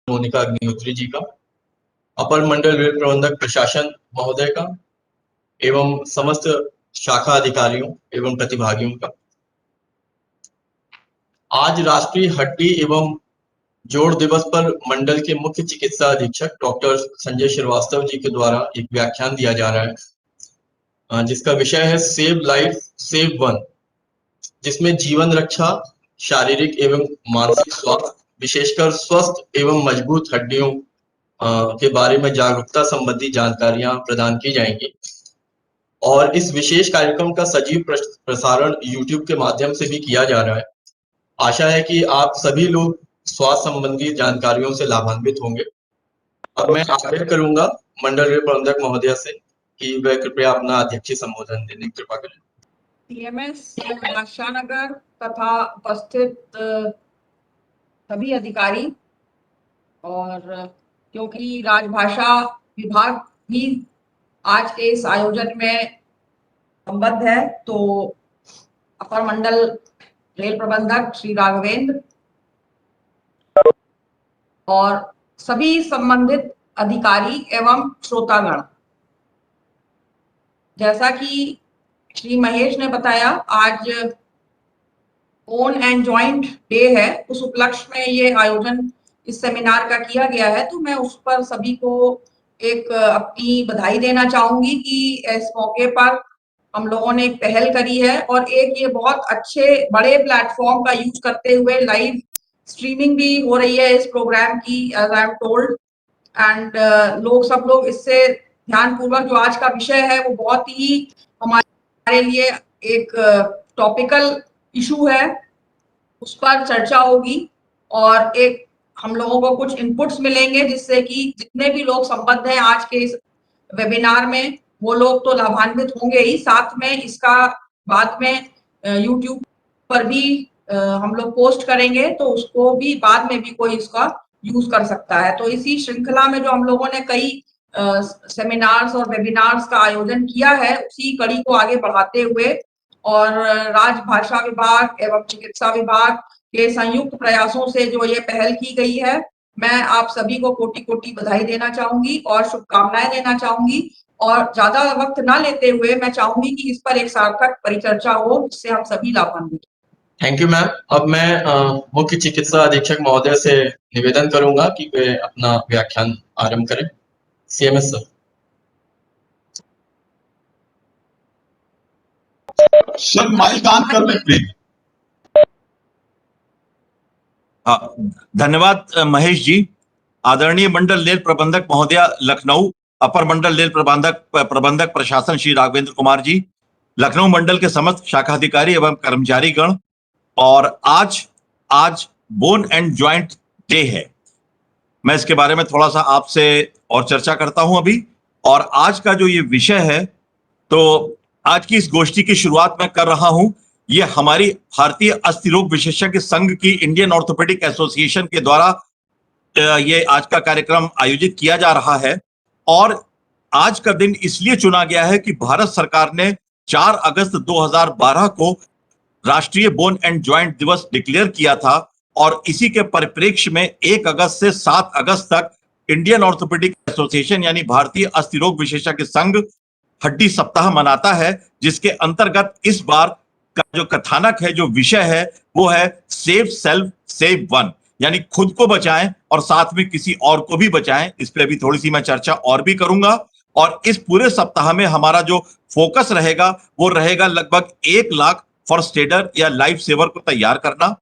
मोनिका अग्निहोत्री जी का, अपर मंडल रेल प्रबंधक प्रशासन महोदय का एवं समस्त शाखा अधिकारियों एवं प्रतिभागियों का। आज राष्ट्रीय हड्डी एवं जोड़ दिवस पर मंडल के मुख्य चिकित्सा अधीक्षक डॉक्टर संजय श्रीवास्तव जी के द्वारा एक व्याख्यान दिया जा रहा है, जिसका विषय है सेव लाइफ सेव वन, जिसमें जीवन रक्षा, शारीरिक एवं मानसिक स्वास्थ्य, विशेषकर स्वस्थ एवं मजबूत हड्डियों के बारे में जागरूकता संबंधी जानकारियां प्रदान की जाएंगी। और इस विशेष कार्यक्रम का सजीव प्रसारण YouTube के माध्यम से भी किया जा रहा है। आशा है कि आप सभी लोग स्वास्थ्य संबंधी जानकारियों से लाभान्वित होंगे। अब मैं आग्रह करूंगा मंडल रेल प्रबंधक महोदय से कि वह कृपया अपना अध्यक्षीय संबोधन देने की कृपा करें। TMS आशानगर तथा उपस्थित सभी अधिकारी, और क्योंकि राजभाषा विभाग भी आज के इस आयोजन में संबद्ध है, तो अपर मंडल रेल प्रबंधक श्री राघवेंद्र और सभी संबंधित अधिकारी एवं श्रोतागण, जैसा कि श्री महेश ने बताया, आज बोन एंड जॉइंट डे है। उस उपलक्ष्य में ये आयोजन इस सेमिनार का किया गया है, तो मैं उस पर सभी को एक अपनी बधाई देना चाहूंगी कि इस मौके पर हम लोगों ने एक पहल करी है और एक ये बहुत अच्छे बड़े प्लेटफॉर्म का यूज करते हुए लाइव स्ट्रीमिंग भी हो रही है इस प्रोग्राम की, as I am told. And सब लोग इससे ध्यानपूर्वक, जो आज का विषय है वो बहुत ही हमारे लिए एक टॉपिकल इशू है, उस पर चर्चा होगी और एक हम लोगों को कुछ इनपुट्स मिलेंगे, जिससे कि जितने भी लोग संबद्ध हैं आज के इस वेबिनार में, वो लोग तो लाभान्वित होंगे ही, साथ में इसका बाद में YouTube पर भी हम लोग पोस्ट करेंगे, तो उसको भी बाद में भी कोई इसका यूज कर सकता है। तो इसी श्रृंखला में जो हम लोगों ने कई सेमिनार्स और वेबिनार्स का आयोजन किया है, उसी कड़ी को आगे बढ़ाते हुए और राजभाषा विभाग एवं चिकित्सा विभाग के संयुक्त प्रयासों से जो ये पहल की गई है, मैं आप सभी को कोटि कोटि बधाई देना चाहूंगी और शुभकामनाएं देना चाहूंगी। और ज्यादा वक्त ना लेते हुए मैं चाहूंगी कि इस पर एक सार्थक परिचर्चा हो, जिससे हम सभी लाभान्वित। Thank you ma'am. अब मैं मुख्य चिकित्सा अधीक्षक महोदय से निवेदन करूंगा कि वे अपना व्याख्यान आरंभ करें। CMS sir. Sir mic on कर ले प्लीज। धन्यवाद महेश जी। आदरणीय मंडल रेल प्रबंधक महोदया लखनऊ, अपर मंडल रेल प्रबंधक प्रशासन श्री राघवेंद्र कुमार जी, लखनऊ मंडल के समस्त शाखा अधिकारी एवं कर्मचारी गण, और आज बोन एंड जॉइंट डे है। मैं इसके बारे में थोड़ा सा आपसे और चर्चा करता हूं अभी। और आज का जो ये विषय है, तो आज की इस गोष्ठी की शुरुआत मैं कर रहा हूं, ये हमारी भारतीय अस्थि रोग विशेषज्ञ संघ की इंडियन ऑर्थोपेडिक एसोसिएशन के द्वारा ये आज का कार्यक्रम आयोजित किया जा रहा है। और आज का दिन इसलिए चुना गया है कि भारत सरकार ने 4 अगस्त 2012 को राष्ट्रीय बोन एंड जॉइंट दिवस डिक्लेयर किया था, और इसी के परिप्रेक्ष्य में 1 अगस्त से 7 अगस्त तक इंडियन ऑर्थोपेडिक एसोसिएशन यानी भारतीय अस्थि रोग विशेषज्ञ संघ हड्डी सप्ताह मनाता है, जिसके अंतर्गत इस बार का जो कथानक है, जो विषय है, वो है सेव सेल्फ सेव वन, यानी खुद को बचाएं और साथ में किसी और को भी बचाएं। इस पे अभी थोड़ी सी मैं चर्चा और भी करूंगा। और इस पूरे सप्ताह में हमारा जो फोकस रहेगा वो रहेगा लगभग 1 लाख फर्स्ट एडर या लाइफ सेवर को तैयार करना,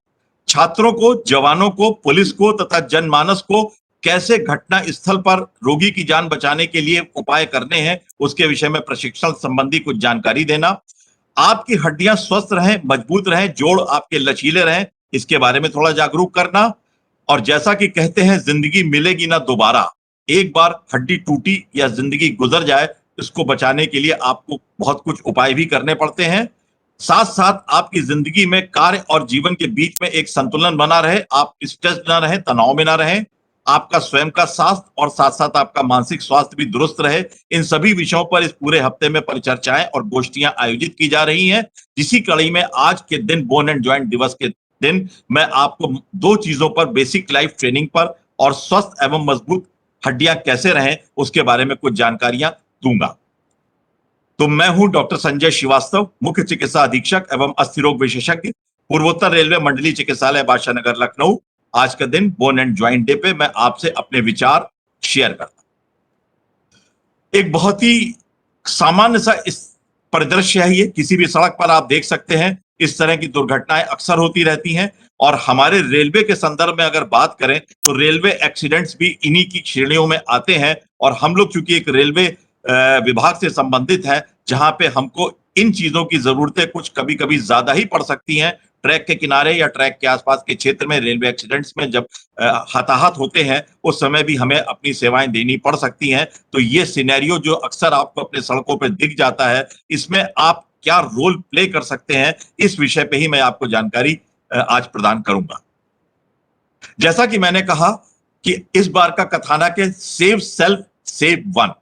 छात्रों को, जवानों को, पुलिस को तथा जनमानस को कैसे घटना स्थल पर रोगी की जान बचाने के लिए उपाय करने हैं, उसके विषय में प्रशिक्षण संबंधी कुछ जानकारी देना, आपकी हड्डियां स्वस्थ रहें, मजबूत रहें, जोड़ आपके लचीले रहें, इसके बारे में थोड़ा जागरूक करना। और जैसा कि कहते हैं, जिंदगी मिलेगी ना दोबारा, एक बार हड्डी टूटी या जिंदगी गुजर जाए, इसको बचाने के लिए आपको बहुत कुछ उपाय भी करने पड़ते हैं। साथ साथ आपकी जिंदगी में कार्य और जीवन के बीच में एक संतुलन बना रहे, आप स्ट्रेस ना रहें, तनाव में ना रहें, आपका स्वयं का स्वास्थ्य और साथ साथ आपका मानसिक स्वास्थ्य भी दुरुस्त रहे। इन सभी विषयों पर इस पूरे हफ्ते में परिचर्चाएं और गोष्ठियां आयोजित की जा रही हैं। इसी कड़ी में आज के दिन, बोन एंड जॉइंट दिवस के दिन, मैं आपको 2 चीजों पर, बेसिक लाइफ ट्रेनिंग पर और स्वस्थ एवं मजबूत हड्डियां कैसे रहें उसके बारे में कुछ जानकारियां दूंगा। तो मैं हूं डॉक्टर संजय श्रीवास्तव, मुख्य चिकित्सा अधीक्षक एवं अस्थिरोग विशेषज्ञ, पूर्वोत्तर रेलवे मंडलीय चिकित्सालय बादशाह नगर लखनऊ। आज का दिन बोन एंड ज्वाइंट डे पे मैं आपसे अपने विचार शेयर करता हूं। एक बहुत ही सामान्य सा इस परिदृश्य है, ये किसी भी सड़क पर आप देख सकते हैं, इस तरह की दुर्घटनाएं अक्सर होती रहती हैं। और हमारे रेलवे के संदर्भ में अगर बात करें तो रेलवे एक्सीडेंट्स भी इन्हीं की श्रेणियों में आते हैं। और हम लोग चूंकि एक रेलवे विभाग से संबंधित है, जहां पे हमको इन चीजों की जरूरतें कुछ कभी कभी ज्यादा ही पड़ सकती हैं। ट्रैक के किनारे या ट्रैक के आसपास के क्षेत्र में रेलवे एक्सीडेंट्स में जब हताहत होते हैं, उस समय भी हमें अपनी सेवाएं देनी पड़ सकती हैं। तो ये सिनेरियो जो अक्सर आपको अपने सड़कों पर दिख जाता है, इसमें आप क्या रोल प्ले कर सकते हैं, इस विषय पे ही मैं आपको जानकारी आज प्रदान करूंगा। जैसा कि मैंने कहा कि इस बार का कथानक है सेव सेल्फ सेव वन।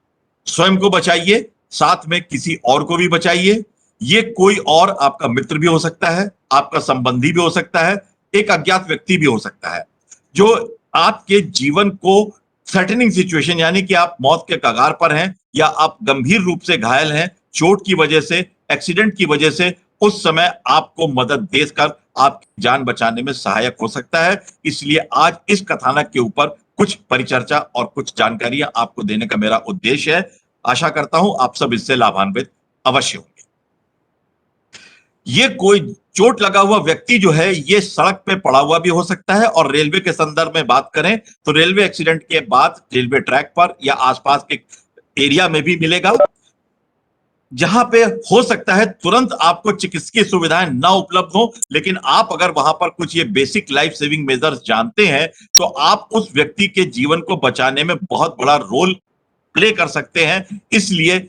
स्वयं को बचाइए, साथ में किसी और को भी बचाइए। ये कोई और आपका मित्र भी हो सकता है, आपका संबंधी भी हो सकता है, एक अज्ञात व्यक्ति भी हो सकता है, जो आपके जीवन को थ्रेटनिंग सिचुएशन यानी कि आप मौत के कगार पर हैं या आप गंभीर रूप से घायल हैं चोट की वजह से, एक्सीडेंट की वजह से, उस समय आपको मदद देकर आपकी जान बचाने में सहायक हो सकता है। इसलिए आज इस कथानक के ऊपर कुछ परिचर्चा और कुछ जानकारियां आपको देने का मेरा उद्देश्य है। आशा करता हूं आप सब इससे लाभान्वित अवश्य होंगे। ये कोई चोट लगा हुआ व्यक्ति जो है, ये सड़क पे पड़ा हुआ भी हो सकता है। और रेलवे के संदर्भ में बात करें तो रेलवे एक्सीडेंट के बाद रेलवे ट्रैक पर या आसपास के एरिया में भी मिलेगा, जहां पे हो सकता है तुरंत आपको चिकित्सकीय सुविधाएं ना उपलब्ध हो, लेकिन आप अगर वहां पर कुछ ये बेसिक लाइफ सेविंग मेजर्स जानते हैं तो आप उस व्यक्ति के जीवन को बचाने में बहुत बड़ा रोल प्ले कर सकते हैं। इसलिए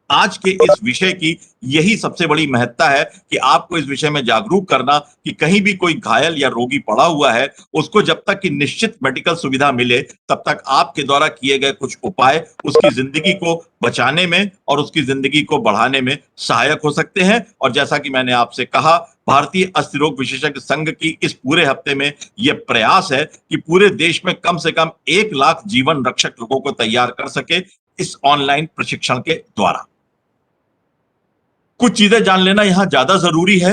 आज के इस विषय की यही सबसे बड़ी महत्ता है कि आपको इस विषय में जागरूक करना कि कहीं भी कोई घायल या रोगी पड़ा हुआ है, उसको जब तक कि निश्चित मेडिकल सुविधा मिले तब तक आपके द्वारा किए गए कुछ उपाय उसकी जिंदगी को बचाने में और उसकी जिंदगी को बढ़ाने में सहायक हो सकते हैं। और जैसा कि मैंने आपसे कहा, भारतीय अस्थिरोग विशेषज्ञ संघ की इस पूरे हफ्ते में यह प्रयास है कि पूरे देश में कम से कम 1 लाख जीवन रक्षक लोगों को तैयार कर सके इस ऑनलाइन प्रशिक्षण के द्वारा। कुछ चीजें जान लेना यहां ज्यादा जरूरी है।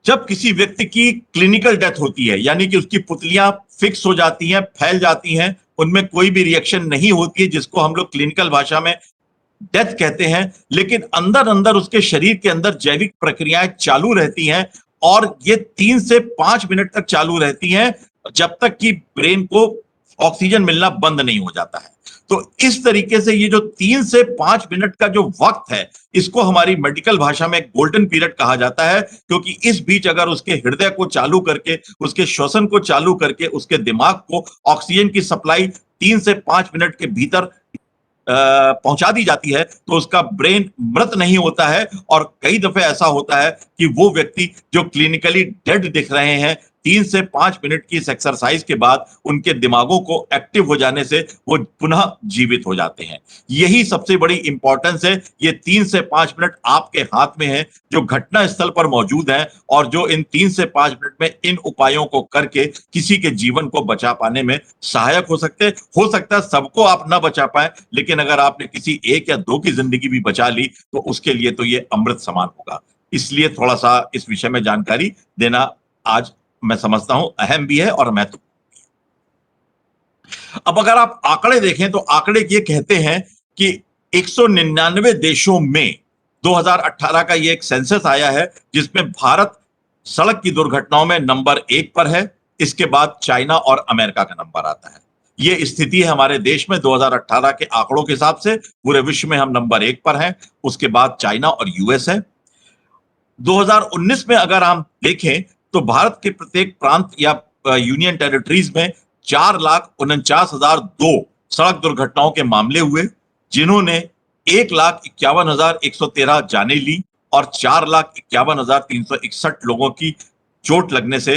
जब किसी व्यक्ति की क्लिनिकल डेथ होती है, यानी कि उसकी पुतलियां फिक्स हो जाती हैं, फैल जाती हैं, उनमें कोई भी रिएक्शन नहीं होती है, जिसको हम लोग क्लिनिकल भाषा में डेथ कहते हैं, लेकिन अंदर अंदर उसके शरीर के अंदर जैविक प्रक्रियाएं चालू रहती हैं और ये 3 से 5 मिनट तक चालू रहती हैं, जब तक कि ब्रेन को ऑक्सीजन मिलना बंद नहीं हो जाता है। तो इस तरीके से ये जो 3 से 5 मिनट का जो वक्त है, इसको हमारी मेडिकल भाषा में गोल्डन पीरियड कहा जाता है, क्योंकि इस बीच अगर उसके हृदय को चालू करके, उसके श्वसन को चालू करके, उसके दिमाग को ऑक्सीजन की सप्लाई 3 से 5 मिनट के भीतर पहुंचा दी जाती है तो उसका ब्रेन मृत नहीं होता है। और कई दफे ऐसा होता है कि वो व्यक्ति जो क्लिनिकली डेड दिख रहे हैं, 3 से 5 मिनट की इस एक्सरसाइज के बाद उनके दिमागों को एक्टिव हो जाने से वो पुनः जीवित हो जाते हैं। यही सबसे बड़ी इंपॉर्टेंस है। ये 3 से 5 मिनट आपके हाथ में है, जो घटना स्थल पर मौजूद है और जो इन 3 से 5 मिनट में इन उपायों को करके किसी के जीवन को बचा पाने में सहायक हो सकते। हो सकता है सबको आप ना बचा पाए, लेकिन अगर आपने किसी 1 या 2 की जिंदगी भी बचा ली तो उसके लिए तो ये अमृत समान होगा। इसलिए थोड़ा सा इस विषय में जानकारी देना आज मैं समझता हूं अहम भी है और महत्वपूर्ण भी है। अब अगर आप आंकड़े देखें तो आंकड़े ये कहते हैं कि 199 देशों में 2018 का ये एक सेंसस आया है, जिसमें भारत सड़क की दुर्घटनाओं में नंबर 1 पर है। इसके बाद चाइना और अमेरिका का नंबर आता है। ये स्थिति है हमारे देश में 2018 के आंकड़ों के हिसाब से। पूरे विश्व में हम नंबर 1 पर हैं, उसके बाद चाइना और यूएस है। 2019 में अगर हम देखें तो भारत के प्रत्येक प्रांत या यूनियन टेरिटरीज में 4,49,002 सड़क दुर्घटनाओं के मामले हुए, जिन्होंने 1,51,113 जानें ली और 4,51,361 लोगों की चोट लगने से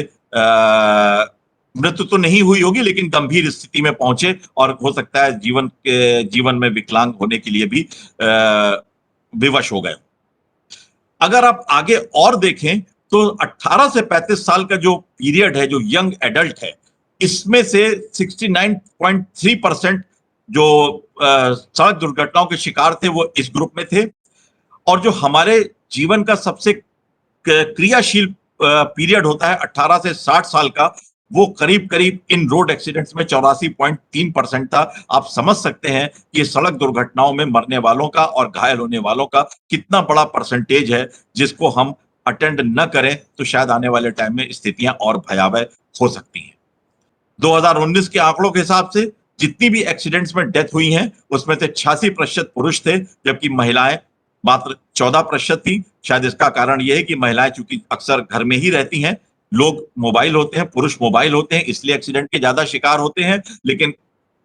मृत्यु तो नहीं हुई होगी, लेकिन गंभीर स्थिति में पहुंचे और हो सकता है जीवन में विकलांग होने के लिए भी विवश हो गए। अगर आप आगे और देखें तो 18 से 35 साल का जो पीरियड है, जो यंग एडल्ट है, इसमें से 69.3% जो सड़क दुर्घटनाओं के शिकार थे वो इस ग्रुप में थे। और जो हमारे जीवन का सबसे क्रियाशील पीरियड होता है 18 से 60 साल का, वो करीब करीब इन रोड एक्सीडेंट्स में 84.3% था। आप समझ सकते हैं कि सड़क दुर्घटनाओं में मरने वालों का और घायल होने वालों का कितना बड़ा परसेंटेज है, जिसको हम अटेंड न करें तो शायद आने वाले टाइम में स्थितियां और भयावह हो सकती हैं। 2019 के आंकड़ों के हिसाब से जितनी भी एक्सीडेंट्स में डेथ हुई हैं उसमें से 86% पुरुष थे, जबकि महिलाएं मात्र 14% थी। शायद इसका कारण यह है कि महिलाएं चूंकि अक्सर घर में ही रहती हैं, लोग मोबाइल होते हैं, पुरुष मोबाइल होते हैं, इसलिए एक्सीडेंट के ज्यादा शिकार होते हैं। लेकिन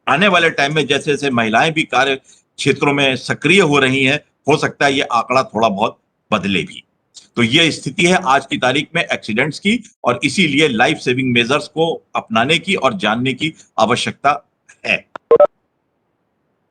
आने वाले टाइम में जैसे जैसे महिलाएं भी कार्य क्षेत्रों में सक्रिय हो रही हैं, हो सकता है ये आंकड़ा थोड़ा बहुत बदले भी। तो ये स्थिति है आज की तारीख में एक्सीडेंट्स की, और इसीलिए लाइफ सेविंग मेजर्स को अपनाने की और जानने की आवश्यकता है।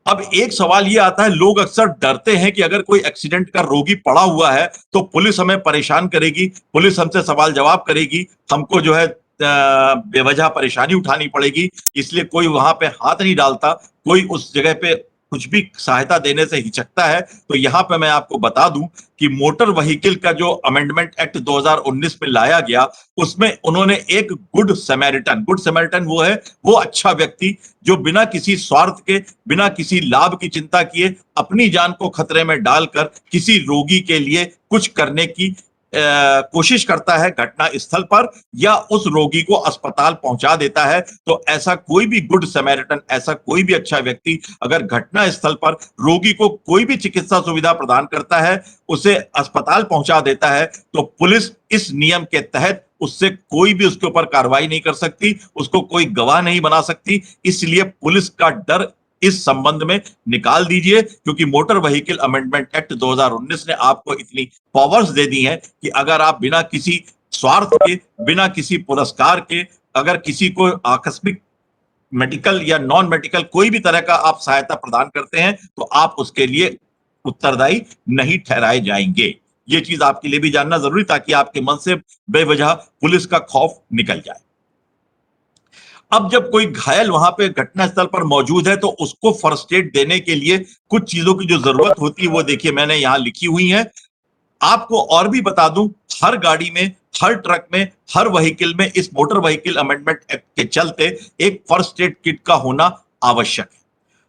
अब एक सवाल ये आता है, लोग अक्सर डरते हैं कि अगर कोई एक्सीडेंट का रोगी पड़ा हुआ है तो पुलिस हमें परेशान करेगी, पुलिस हमसे सवाल जवाब करेगी, हमको जो है बेवजह परेशानी उठानी पड़ेगी, इसलिए कोई वहां पे हाथ नहीं डालता, कोई उस जगह पे कुछ भी सहायता देने से हिचकता है। तो यहाँ पे मैं आपको बता दूं कि मोटर व्हीकल का जो अमेंडमेंट एक्ट 2019 में लाया गया, उसमें उन्होंने एक गुड समैरिटन वो अच्छा व्यक्ति जो बिना किसी स्वार्थ के, बिना किसी लाभ की चिंता किए अपनी जान को खतरे में डालकर किसी रोगी के लिए कुछ करने की कोशिश करता है घटना स्थल पर, या उस रोगी को अस्पताल पहुंचा देता है। तो ऐसा कोई भी गुड समैरिटन, ऐसा कोई भी अच्छा व्यक्ति अगर घटना स्थल पर रोगी को कोई भी चिकित्सा सुविधा प्रदान करता है, उसे अस्पताल पहुंचा देता है, तो पुलिस इस नियम के तहत उससे कोई भी उसके ऊपर कार्रवाई नहीं कर सकती, उसको कोई गवाह नहीं बना सकती। इसलिए पुलिस का डर इस संबंध में निकाल दीजिए, क्योंकि मोटर व्हीकल अमेंडमेंट एक्ट 2019 ने आपको इतनी पावर्स दे दी हैं कि अगर आप बिना किसी स्वार्थ के, बिना किसी पुरस्कार के, अगर किसी को आकस्मिक मेडिकल या नॉन मेडिकल कोई भी तरह का आप सहायता प्रदान करते हैं, तो आप उसके लिए उत्तरदायी नहीं ठहराए जाएंगे। ये चीज आपके लिए भी जानना जरूरी, ताकि आपके मन से बेवजह पुलिस का खौफ निकल जाए। अब जब कोई घायल वहां पे घटना स्थल पर मौजूद है, तो उसको फर्स्ट एड देने के लिए कुछ चीजों की जो जरूरत होती है वो देखिए मैंने यहां लिखी हुई है। आपको और भी बता दूं, हर गाड़ी में, हर ट्रक में, हर व्हीकल में इस मोटर व्हीकल अमेंडमेंट एक्ट के चलते एक फर्स्ट एड किट का होना आवश्यक है।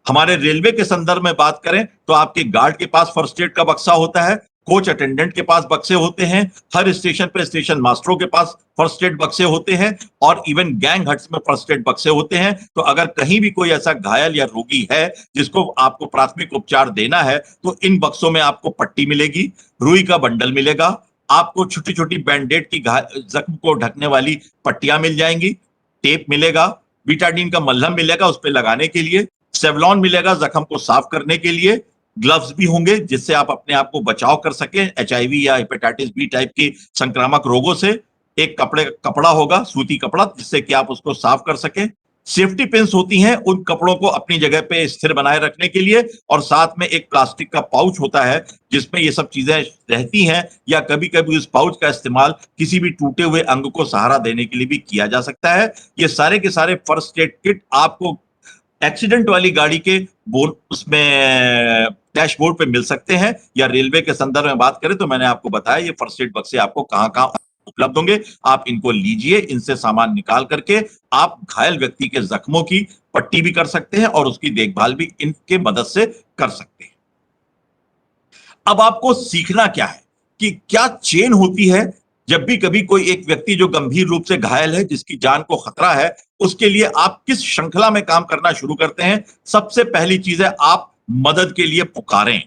हमारे रेलवे के संदर्भ में बात करें तो आपके गार्ड के पास फर्स्ट एड का बक्सा होता है, कोच अटेंडेंट के पास बक्से होते हैं, हर स्टेशन पे स्टेशन मास्टरों के पास फर्स्ट एड बक्से होते हैं, और इवन गैंग हट्स में फर्स्ट एड बक्से होते हैं। तो अगर कहीं भी कोई ऐसा घायल या रोगी है जिसको आपको प्राथमिक उपचार देना है, तो इन बक्सों में आपको पट्टी मिलेगी, रुई का बंडल मिलेगा, आपको छोटी छोटी बैंडेड की जख्म को ढकने वाली पट्टियां मिल जाएंगी, टेप मिलेगा, बीटाडीन का मलहम मिलेगा उस पर लगाने के लिए, सेवलॉन मिलेगा जख्म को साफ करने के लिए, ग्लव्स भी होंगे जिससे आप अपने आप को बचाव कर सकें एचआईवी या हेपेटाइटिस बी टाइप की संक्रामक रोगों से। एक कपड़ा होगा, सूती कपड़ा, जिससे कि आप उसको साफ कर सकें। सेफ्टी पिन्स होती हैं उन कपड़ों को अपनी जगह पे स्थिर बनाए रखने के लिए, और साथ में एक प्लास्टिक का पाउच होता है जिसमें ये सब चीजें रहती हैं, या कभी कभी उस पाउच का इस्तेमाल किसी भी टूटे हुए अंग को सहारा देने के लिए भी किया जा सकता है। ये सारे के सारे फर्स्ट एड किट आपको एक्सीडेंट वाली गाड़ी के बोर्ड, उसमें डैशबोर्ड पे मिल सकते हैं, या रेलवे के संदर्भ में बात करें तो मैंने आपको बताया ये फर्स्ट एड बक्से आपको कहां कहां उपलब्ध होंगे। आप इनको लीजिए, इनसे सामान निकाल करके आप घायल व्यक्ति के जख्मों की पट्टी भी कर सकते हैं और उसकी देखभाल भी इनके मदद से कर सकते हैं। अब आपको सीखना क्या है कि क्या चेन होती है जब भी कभी कोई एक व्यक्ति जो गंभीर रूप से घायल है, जिसकी जान को खतरा है, उसके लिए आप किस श्रृंखला में काम करना शुरू करते हैं। सबसे पहली चीज है आप मदद के लिए पुकारें,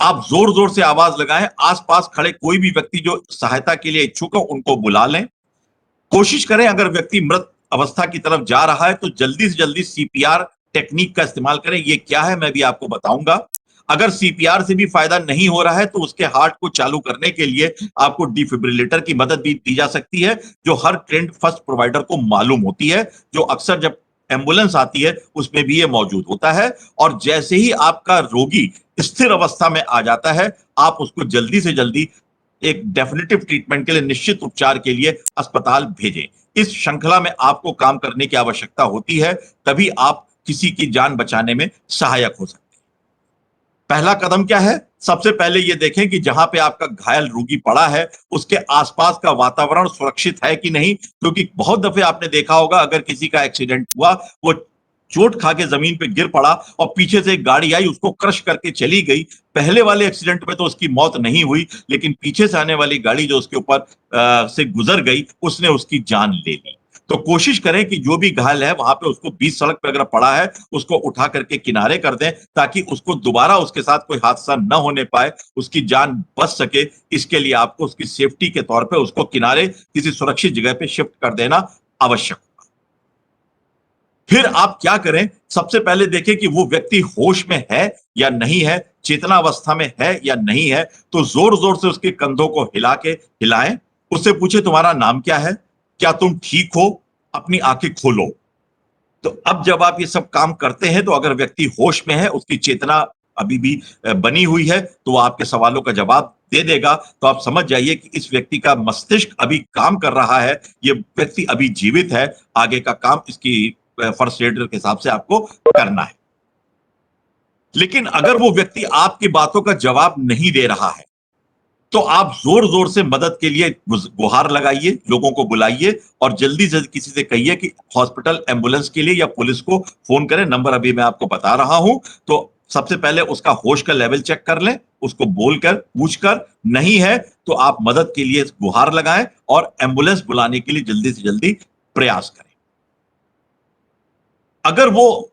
आप जोर जोर से आवाज लगाएं, आसपास खड़े कोई भी व्यक्ति जो सहायता के लिए इच्छुक हो उनको बुला लें। कोशिश करें अगर व्यक्ति मृत अवस्था की तरफ जा रहा है तो जल्दी से जल्दी सीपीआर टेक्निक का इस्तेमाल करें। ये क्या है मैं भी आपको बताऊंगा। अगर सीपीआर से भी फायदा नहीं हो रहा है तो उसके हार्ट को चालू करने के लिए आपको डिफिब्रिलेटर की मदद भी दी जा सकती है, जो हर ट्रेंड फर्स्ट प्रोवाइडर को मालूम होती है, जो अक्सर जब एम्बुलेंस आती है उसमें भी ये मौजूद होता है। और जैसे ही आपका रोगी स्थिर अवस्था में आ जाता है, आप उसको जल्दी से जल्दी एक डेफिनेटिव ट्रीटमेंट के लिए, निश्चित उपचार के लिए अस्पताल भेजें। इस श्रृंखला में आपको काम करने की आवश्यकता होती है, तभी आप किसी की जान बचाने में सहायक हो सकते हैं। पहला कदम क्या है? सबसे पहले यह देखें कि जहां पे आपका घायल रोगी पड़ा है उसके आसपास का वातावरण सुरक्षित है कि नहीं, क्योंकि बहुत दफे आपने देखा होगा अगर किसी का एक्सीडेंट हुआ, वो चोट खा के जमीन पे गिर पड़ा और पीछे से एक गाड़ी आई उसको क्रश करके चली गई। पहले वाले एक्सीडेंट में तो उसकी मौत नहीं हुई, लेकिन पीछे से आने वाली गाड़ी जो उसके ऊपर से गुजर गई उसने उसकी जान ले ली। तो कोशिश करें कि जो भी घायल है वहां पे उसको बीच सड़क पे अगर पड़ा है उसको उठा करके किनारे कर दें, ताकि उसको दोबारा उसके साथ कोई हादसा न होने पाए, उसकी जान बच सके। इसके लिए आपको उसकी सेफ्टी के तौर पे उसको किनारे किसी सुरक्षित जगह पे शिफ्ट कर देना आवश्यक होगा। फिर आप क्या करें? सबसे पहले देखें कि वो व्यक्ति होश में है या नहीं है, चेतनावस्था में है या नहीं है। तो जोर जोर से उसके कंधों को हिलाएं, उससे पूछे तुम्हारा नाम क्या है, क्या तुम ठीक हो, अपनी आंखें खोलो। तो अब जब आप ये सब काम करते हैं तो अगर व्यक्ति होश में है, उसकी चेतना अभी भी बनी हुई है, तो वो आपके सवालों का जवाब दे देगा। तो आप समझ जाइए कि इस व्यक्ति का मस्तिष्क अभी काम कर रहा है, ये व्यक्ति अभी जीवित है। आगे का काम इसकी फर्स्ट एडर के हिसाब से आपको करना है। लेकिन अगर वो व्यक्ति आपकी बातों का जवाब नहीं दे रहा है तो आप जोर जोर से मदद के लिए गुहार लगाइए, लोगों को बुलाइए और जल्दी से किसी से कहिए कि हॉस्पिटल एम्बुलेंस के लिए या पुलिस को फोन करें। नंबर अभी मैं आपको बता रहा हूं। तो सबसे पहले उसका होश का लेवल चेक कर लें, उसको बोलकर पूछकर, नहीं है तो आप मदद के लिए गुहार लगाएं और एम्बुलेंस बुलाने के लिए जल्दी से जल्दी प्रयास करें। अगर वो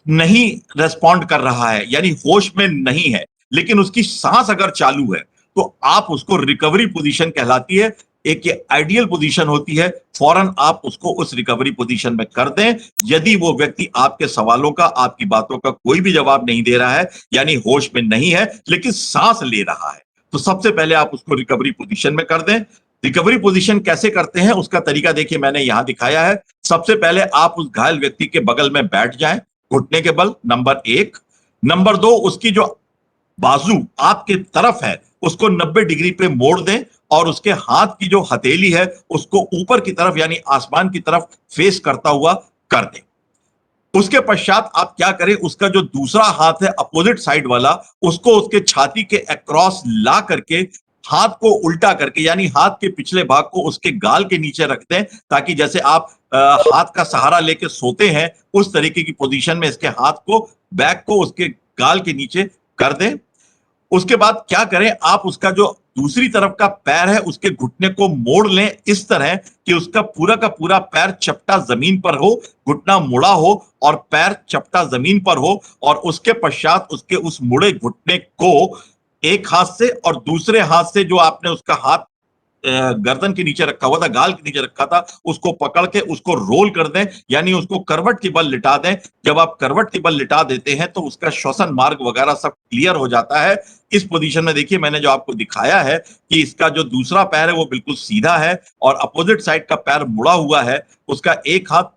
नहीं रेस्पॉन्ड कर रहा है, यानी होश में नहीं है, लेकिन उसकी सांस अगर चालू है, तो आप उसको रिकवरी पोजीशन कहलाती है, एक ये आइडियल पोजीशन होती है, फौरन आप उसको उस रिकवरी पोजीशन में कर दें। यदि वो व्यक्ति आपके सवालों का, आपकी बातों का कोई भी जवाब नहीं दे रहा है, यानी होश में नहीं है लेकिन सांस ले रहा है, तो सबसे पहले आप उसको रिकवरी पोजीशन में कर दें। रिकवरी पोजीशन कैसे करते हैं उसका तरीका देखिए, मैंने यहां दिखाया है। सबसे पहले आप उस घायल व्यक्ति के बगल में बैठ जाएं, घुटने के बल, नंबर 1। नंबर 2, उसकी जो बाजू आपके तरफ है उसको 90 डिग्री पे मोड़ दें और उसके हाथ की जो हथेली है उसको ऊपर की तरफ यानी आसमान की तरफ फेस करता हुआ कर दें। उसके पश्चात आप क्या करें, उसका जो दूसरा हाथ है अपोजिट साइड वाला, उसको उसके छाती के अक्रॉस ला करके हाथ को उल्टा करके, यानी हाथ के पिछले भाग को उसके गाल के नीचे रख दें, ताकि जैसे आप हाथ का सहारा लेके सोते हैं उस तरीके की पोजीशन में इसके हाथ को, बैक को उसके गाल के नीचे कर दें। उसके बाद क्या करें, आप उसका जो दूसरी तरफ का पैर है उसके घुटने को मोड़ लें इस तरह कि उसका पूरा का पूरा पैर चपटा जमीन पर हो, घुटना मुड़ा हो और पैर चपटा जमीन पर हो, और उसके पश्चात उसके उस मुड़े घुटने को एक हाथ से और दूसरे हाथ से जो आपने उसका हाथ गर्दन के नीचे रखा हुआ था, गाल के नीचे रखा था, उसको पकड़ के उसको रोल कर दें, यानी उसको करवट के बल लिटा दें। जब आप करवट के बल लिटा देते हैं तो उसका श्वसन मार्ग वगैरह सब क्लियर हो जाता है। इस पोजीशन में देखिए मैंने जो आपको दिखाया है कि इसका जो दूसरा पैर है वो बिल्कुल सीधा है और अपोजिट साइड का पैर मुड़ा हुआ है। उसका एक हाथ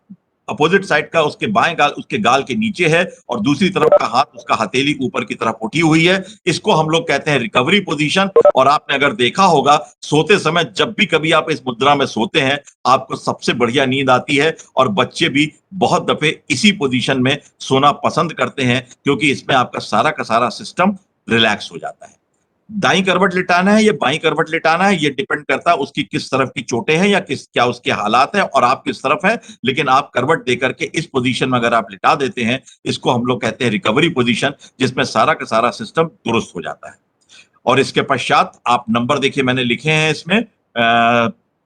अपोजिट साइड का उसके बाएं गाल, उसके गाल के नीचे है और दूसरी तरफ का हाथ, उसका हथेली ऊपर की तरफ उठी हुई है। इसको हम लोग कहते हैं रिकवरी पोजीशन। और आपने अगर देखा होगा सोते समय, जब भी कभी आप इस मुद्रा में सोते हैं आपको सबसे बढ़िया नींद आती है, और बच्चे भी बहुत दफे इसी पोजीशन में सोना पसंद करते हैं, क्योंकि इसमें आपका सारा का सारा सिस्टम रिलैक्स हो जाता है। दाईं करवट लिटाना है या बाईं करवट लिटाना है, ये डिपेंड करता है उसकी किस तरफ की चोटें हैं या क्या उसके हालात हैं और आप किस तरफ हैं। लेकिन आप करवट देकर के इस पोजीशन में अगर आप लिटा देते हैं, इसको हम लोग कहते हैं रिकवरी पोजीशन, जिसमें सारा का सारा सिस्टम दुरुस्त हो जाता है। और इसके पश्चात आप नंबर देखिए मैंने लिखे हैं इसमें,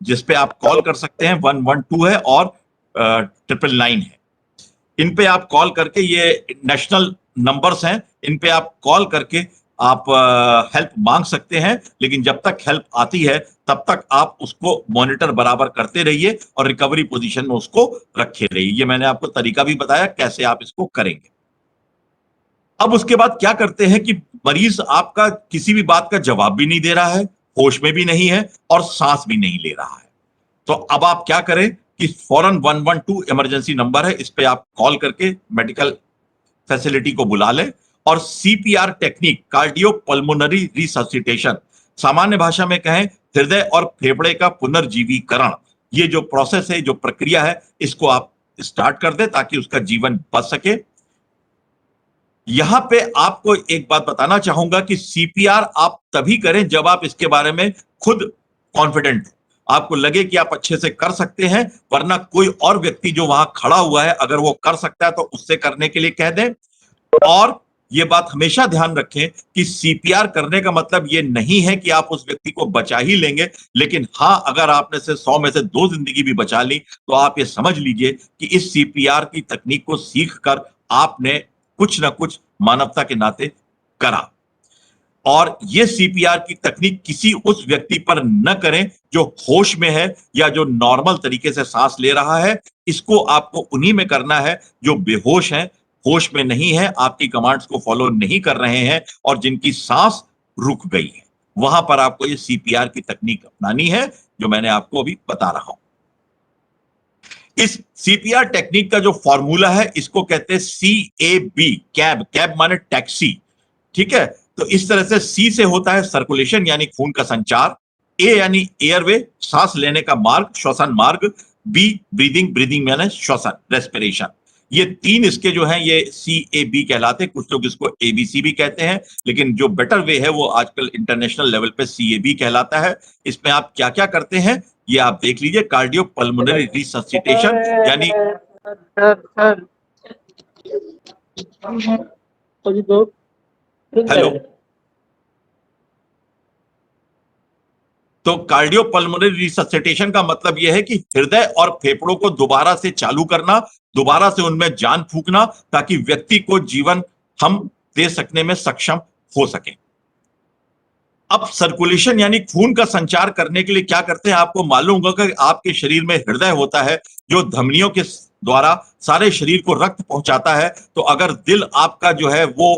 जिसपे आप कॉल कर सकते हैं। 112 है और 999 है। इन पे आप कॉल करके, ये नेशनल नंबर्स हैं, इन पे आप कॉल करके आप हेल्प मांग सकते हैं। लेकिन जब तक हेल्प आती है तब तक आप उसको मॉनिटर बराबर करते रहिए और रिकवरी पोजीशन में उसको रखे रहिए। ये मैंने आपको तरीका भी बताया कैसे आप इसको करेंगे। अब उसके बाद क्या करते हैं कि मरीज आपका किसी भी बात का जवाब भी नहीं दे रहा है, होश में भी नहीं है और सांस भी नहीं ले रहा है। तो अब आप क्या करें कि फौरन 112 इमरजेंसी नंबर है, इस पे आप कॉल करके मेडिकल फैसिलिटी को बुला लें और CPR technique, cardio pulmonary resuscitation, सामान्य भाषा में कहें हृदय और फेफड़े का पुनर्जीवीकरण, ये जो प्रोसेस है, जो प्रक्रिया है, इसको आप स्टार्ट कर दें ताकि उसका जीवन बच सके। यहां पे आपको एक बात बताना चाहूंगा कि सीपीआर आप तभी करें जब आप इसके बारे में खुद कॉन्फिडेंट हो, आपको लगे कि आप अच्छे से कर सकते हैं, वरना कोई और व्यक्ति जो वहां खड़ा हुआ है अगर वो कर सकता है तो उससे करने के लिए कह दें। और ये बात हमेशा ध्यान रखें कि सीपीआर करने का मतलब ये नहीं है कि आप उस व्यक्ति को बचा ही लेंगे, लेकिन हां, अगर आपने से 100 में से 2 जिंदगी भी बचा ली तो आप ये समझ लीजिए कि इस सीपीआर की तकनीक को सीख कर आपने कुछ ना कुछ मानवता के नाते करा। और ये सीपीआर की तकनीक किसी उस व्यक्ति पर न करें जो होश में है या जो नॉर्मल तरीके से सांस ले रहा है। इसको आपको उन्हीं में करना है जो बेहोश हैं, होश में नहीं है, आपकी कमांड्स को फॉलो नहीं कर रहे हैं और जिनकी सांस रुक गई है। वहां पर आपको ये सीपीआर की तकनीक अपनानी है जो मैंने आपको अभी बता रहा हूं। इस सीपीआर टेक्निक का जो फॉर्मूला है इसको कहते हैं CAB, कैब, कैब माने टैक्सी, ठीक है। तो इस तरह से सी से होता है सर्कुलेशन यानी खून का संचार, ए यानी एयरवे, सांस लेने का मार्ग, श्वसन मार्ग, बी ब्रीदिंग, ब्रीदिंग यानी श्वसन, रेस्पिरेशन। ये 3 इसके जो हैं ये CAB कहलाते हैं। कुछ लोग इसको ABC भी कहते हैं, लेकिन जो बेटर वे है वो आजकल इंटरनेशनल लेवल पे CAB कहलाता है। इसमें आप क्या क्या करते हैं ये आप देख लीजिए। कार्डियो पल्मोनरी रिससिटेशन यानी हेलो, तो कार्डियो पल्मोनरी रिससिटेशन का मतलब यह है कि हृदय और फेफड़ों को दोबारा से चालू करना, दोबारा से उनमें जान फूंकना, ताकि व्यक्ति को जीवन हम दे सकने में सक्षम हो सके। अब सर्कुलेशन यानी खून का संचार करने के लिए क्या करते हैं, आपको मालूम होगा कि आपके शरीर में हृदय होता है जो धमनियों के द्वारा सारे शरीर को रक्त पहुंचाता है। तो अगर दिल आपका जो है वो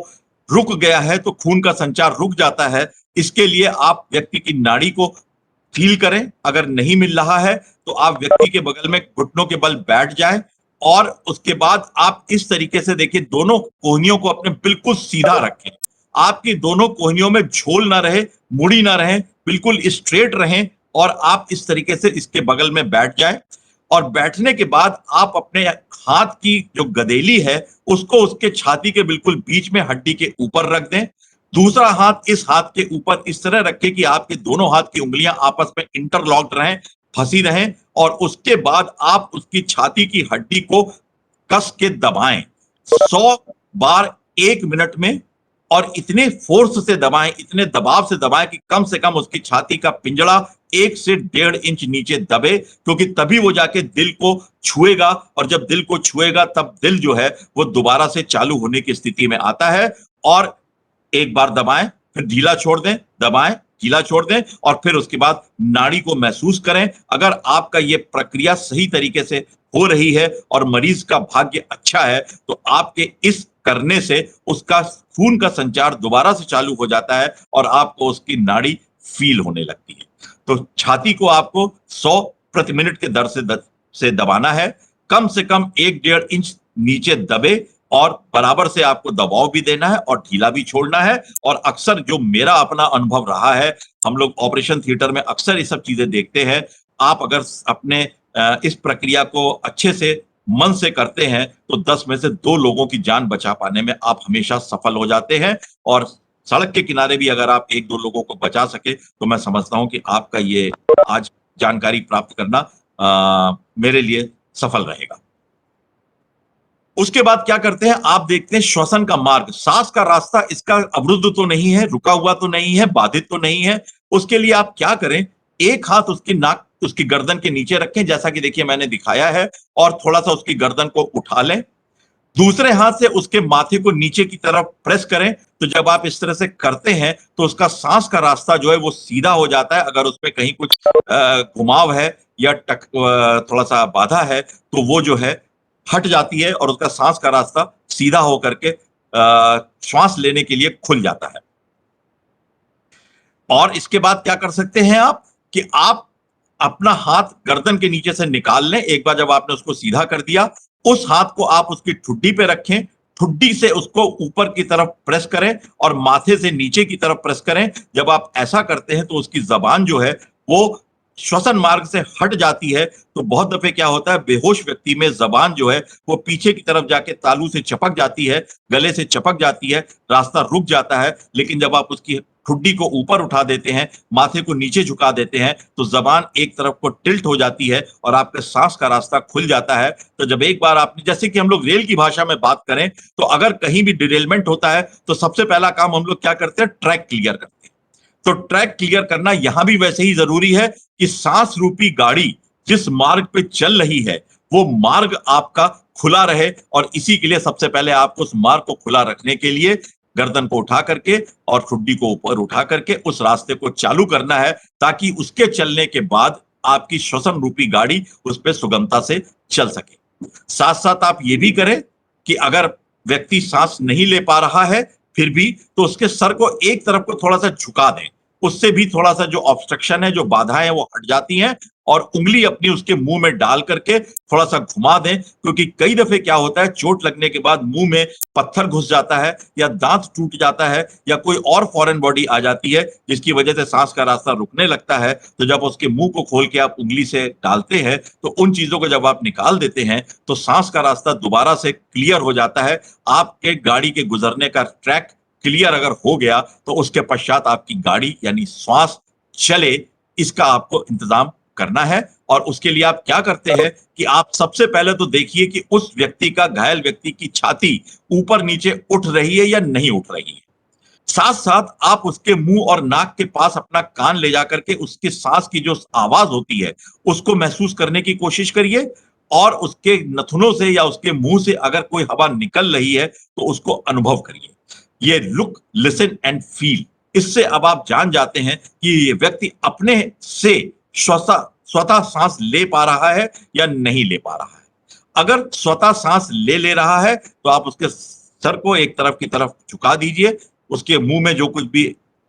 रुक गया है तो खून का संचार रुक जाता है। इसके लिए आप व्यक्ति की नाड़ी को फील करें, अगर नहीं मिल रहा है तो आप व्यक्ति के बगल में घुटनों के बल बैठ जाएं और उसके बाद आप इस तरीके से देखिए, दोनों कोहनियों को अपने बिल्कुल सीधा रखें। आपकी दोनों कोहनियों में झोल ना रहे, मुड़ी ना रहे, बिल्कुल स्ट्रेट रहें और आप इस तरीके से इसके बगल में बैठ जाएं। और बैठने के बाद आप अपने हाथ की जो गदेली है उसको उसके छाती के बिल्कुल बीच में हड्डी के ऊपर रख दें। दूसरा हाथ इस हाथ के ऊपर इस तरह रखें कि आपके दोनों हाथ की उंगलियां आपस में इंटरलॉक्ड रहें, फंसी रहें। और उसके बाद आप उसकी छाती की हड्डी को कस के दबाएं 100 बार 1 मिनट में, और इतने फोर्स से दबाएं, इतने दबाव से दबाएं कि कम से कम उसकी छाती का पिंजड़ा 1 से 1.5 इंच नीचे दबे, क्योंकि तभी वो जाके दिल को छुएगा और जब दिल को छुएगा तब दिल जो है वो दोबारा से चालू होने की स्थिति में आता है। और एक बार दबाएं, फिर ढीला छोड़ दें, दबाएं, ढीला छोड़ दें और फिर उसके बाद नाड़ी को महसूस करें। अगर आपका ये प्रक्रिया सही तरीके से हो रही है और मरीज का भाग्य अच्छा है तो आपके इस करने से उसका खून का संचार दोबारा से चालू हो जाता है और आपको उसकी नाड़ी फील होने लगती है। तो छाती को आपको 100 प्रति मिनट के दर से दबाना है, कम से कम 1-1.5 इंच नीचे दबे और बराबर से आपको दबाव भी देना है और ढीला भी छोड़ना है। और अक्सर जो मेरा अपना अनुभव रहा है, हम लोग ऑपरेशन थिएटर में अक्सर ये सब चीजें देखते हैं। आप अगर अपने इस प्रक्रिया को अच्छे से मन से करते हैं तो 10 में से 2 लोगों की जान बचा पाने में आप हमेशा सफल हो जाते हैं। और सड़क के किनारे भी अगर आप 1-2 लोगों को बचा सके तो मैं समझता हूं कि आपका ये आज जानकारी प्राप्त करना मेरे लिए सफल रहेगा। उसके बाद क्या करते हैं, आप देखते हैं श्वसन का मार्ग, सांस का रास्ता इसका अवरुद्ध तो नहीं है, रुका हुआ तो नहीं है, बाधित तो नहीं है। उसके लिए आप क्या करें, एक हाथ उसकी नाक, उसकी गर्दन के नीचे रखें जैसा कि देखिए मैंने दिखाया है, और थोड़ा सा उसकी गर्दन को उठा लें। दूसरे हाथ से उसके माथे को नीचे की तरफ प्रेस करें। तो जब आप इस तरह से करते हैं तो उसका सांस का रास्ता जो है वो सीधा हो जाता है। अगर उसमें कहीं कुछ घुमाव है या थोड़ा सा बाधा है तो वो जो है हट जाती है और उसका सांस का रास्ता सीधा होकर के श्वास लेने के लिए खुल जाता है। और इसके बाद क्या कर सकते हैं आप कि आप अपना हाथ गर्दन के नीचे से निकाल लें। एक बार जब आपने उसको सीधा कर दिया, उस हाथ को आप उसकी ठुड्डी पे रखें, ठुड्डी से उसको ऊपर की तरफ प्रेस करें और माथे से नीचे की तरफ प्रेस करें। जब आप ऐसा करते हैं तो उसकी जबान जो है वो श्वसन मार्ग से हट जाती है। तो बहुत दफे क्या होता है, बेहोश व्यक्ति में जबान जो है वो पीछे की तरफ जाके तालू से चिपक जाती है, गले से चिपक जाती है, रास्ता रुक जाता है। लेकिन जब आप उसकी ठुड्डी को ऊपर उठा देते हैं, माथे को नीचे झुका देते हैं, तो जबान एक तरफ को टिल्ट हो जाती है और आपके सांस का रास्ता खुल जाता है। तो जब एक बार आपने, जैसे कि हम लोग रेल की भाषा में बात करें, तो अगर कहीं भी डिरेलमेंट होता है तो सबसे पहला काम हम लोग क्या करते हैं, ट्रैक क्लियर करते हैं। तो ट्रैक क्लियर करना यहां भी वैसे ही जरूरी है कि सांस रूपी गाड़ी जिस मार्ग पे चल रही है वो मार्ग आपका खुला रहे। और इसी के लिए सबसे पहले आपको उस मार्ग को खुला रखने के लिए गर्दन को उठा करके और ठुड्डी को ऊपर उठा करके उस रास्ते को चालू करना है, ताकि उसके चलने के बाद आपकी श्वसन रूपी गाड़ी उस पर सुगमता से चल सके। साथ साथ आप ये भी करें कि अगर व्यक्ति सांस नहीं ले पा रहा है फिर भी, तो उसके सर को एक तरफ को थोड़ा सा झुका दें। उससे भी थोड़ा सा जो ऑब्स्ट्रक्शन है, जो बाधाएं वो हट जाती हैं। और उंगली अपनी उसके मुंह में डाल करके थोड़ा सा घुमा दें, क्योंकि कई दफे क्या होता है, चोट लगने के बाद मुंह में पत्थर घुस जाता है या दांत टूट जाता है या कोई और फॉरेन बॉडी आ जाती है जिसकी वजह से सांस का रास्ता रुकने लगता है। तो जब उसके मुंह को खोल के आप उंगली से डालते हैं तो उन चीजों को जब आप निकाल देते हैं तो सांस का रास्ता दोबारा से क्लियर हो जाता है। आपके गाड़ी के गुजरने का ट्रैक क्लियर अगर हो गया तो उसके पश्चात आपकी गाड़ी यानी श्वास चले, इसका आपको इंतजाम करना है। और उसके लिए आप क्या करते हैं कि आप सबसे पहले तो देखिए कि उस व्यक्ति का, घायल व्यक्ति की छाती ऊपर नीचे उठ रही है या नहीं उठ रही है। साथ साथ आप उसके मुंह और नाक के पास अपना कान ले जाकर के उसके सांस की जो आवाज होती है उसको महसूस करने की कोशिश करिए। और उसके नथुनों से या उसके मुंह से अगर कोई हवा निकल रही है तो उसको अनुभव करिए। ये लुक, लिसन एंड फील, इससे अब आप जान जाते हैं कि ये व्यक्ति अपने से स्वतः सांस ले पा रहा है या नहीं ले पा रहा है। अगर स्वतः सांस ले रहा है तो आप उसके सर को एक तरफ की तरफ झुका दीजिए। उसके मुंह में जो कुछ भी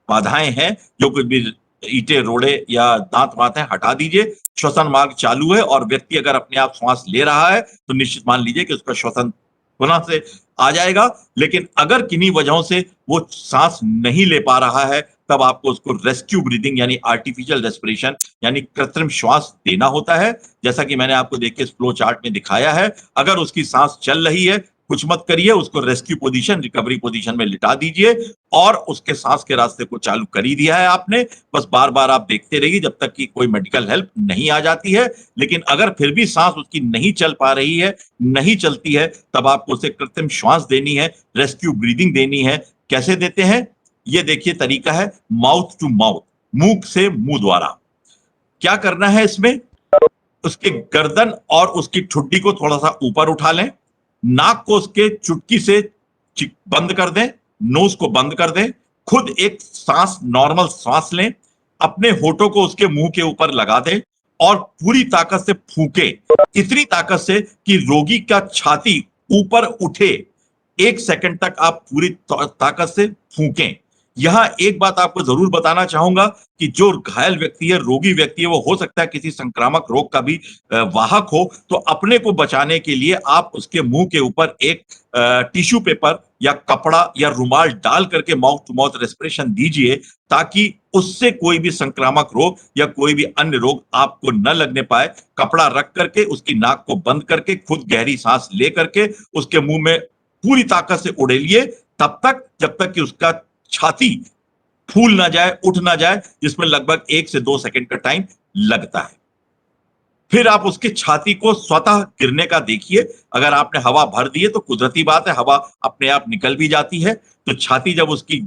बाधाएं हैं, जो कुछ भी ईंटें, रोड़े या दांत वात हैं, हटा दीजिए। श्वसन मार्ग चालू है और व्यक्ति अगर अपने आप श्वास ले रहा है तो निश्चित मान लीजिए कि उसका श्वसन पुनः से आ जाएगा। लेकिन अगर किन्हीं वजहों से वो सांस नहीं ले पा रहा है तब आपको उसको रेस्क्यू ब्रीदिंग यानी आर्टिफिशियल रेस्पिरेशन यानी कृत्रिम श्वास देना होता है। जैसा कि मैंने आपको देखिए फ्लो चार्ट में दिखाया है। अगर उसकी सांस चल रही है, कुछ मत करिए, उसको रेस्क्यू पोजीशन, रिकवरी पोजीशन में लिटा दीजिए और उसके सांस के रास्ते को चालू कर ही दिया है आपने। बस बार बार आप देखते रहिए जब तक कि कोई मेडिकल हेल्प नहीं आ जाती है। लेकिन अगर फिर भी सांस उसकी नहीं चल पा रही है, नहीं चलती है, तब आपको उसे कृत्रिम श्वास देनी है, रेस्क्यू ब्रीदिंग देनी है। कैसे देते हैं ये देखिए, तरीका है माउथ टू माउथ, मुंह से मुंह द्वारा। क्या करना है इसमें, उसके गर्दन और उसकी ठुड्डी को थोड़ा सा ऊपर उठा लें, नाक को उसके चुटकी से बंद कर दें, नोज को बंद कर दें, खुद एक सांस, नॉर्मल सांस लें, अपने होठों को उसके मुंह के ऊपर लगा दें और पूरी ताकत से फूंके, इतनी ताकत से कि रोगी का छाती ऊपर उठे। 1 सेकंड तक आप पूरी ताकत से फूंकें। यहां एक बात आपको जरूर बताना चाहूंगा कि जो घायल व्यक्ति है, रोगी व्यक्ति है, वो हो सकता है किसी संक्रामक रोग का भी वाहक हो। तो अपने को बचाने के लिए आप उसके मुंह के ऊपर एक टिश्यू पेपर या कपड़ा या रुमाल डाल करके माउथ टू माउथ रेस्पिरेशन दीजिए, ताकि उससे कोई भी संक्रामक रोग या कोई भी अन्य रोग आपको न लगने पाए। कपड़ा रख करके उसकी नाक को बंद करके खुद गहरी सांस ले करके उसके मुंह में पूरी ताकत से उड़ेलिए, तब तक जब तक कि उसका छाती फूल ना जाए, उठ ना जाए, जिसमें लगभग 1 से 2 सेकंड का टाइम लगता है। फिर आप उसकी छाती को स्वतः गिरने का देखिए। अगर आपने हवा भर दी है तो कुदरती बात है, हवा अपने आप निकल भी जाती है। तो छाती जब उसकी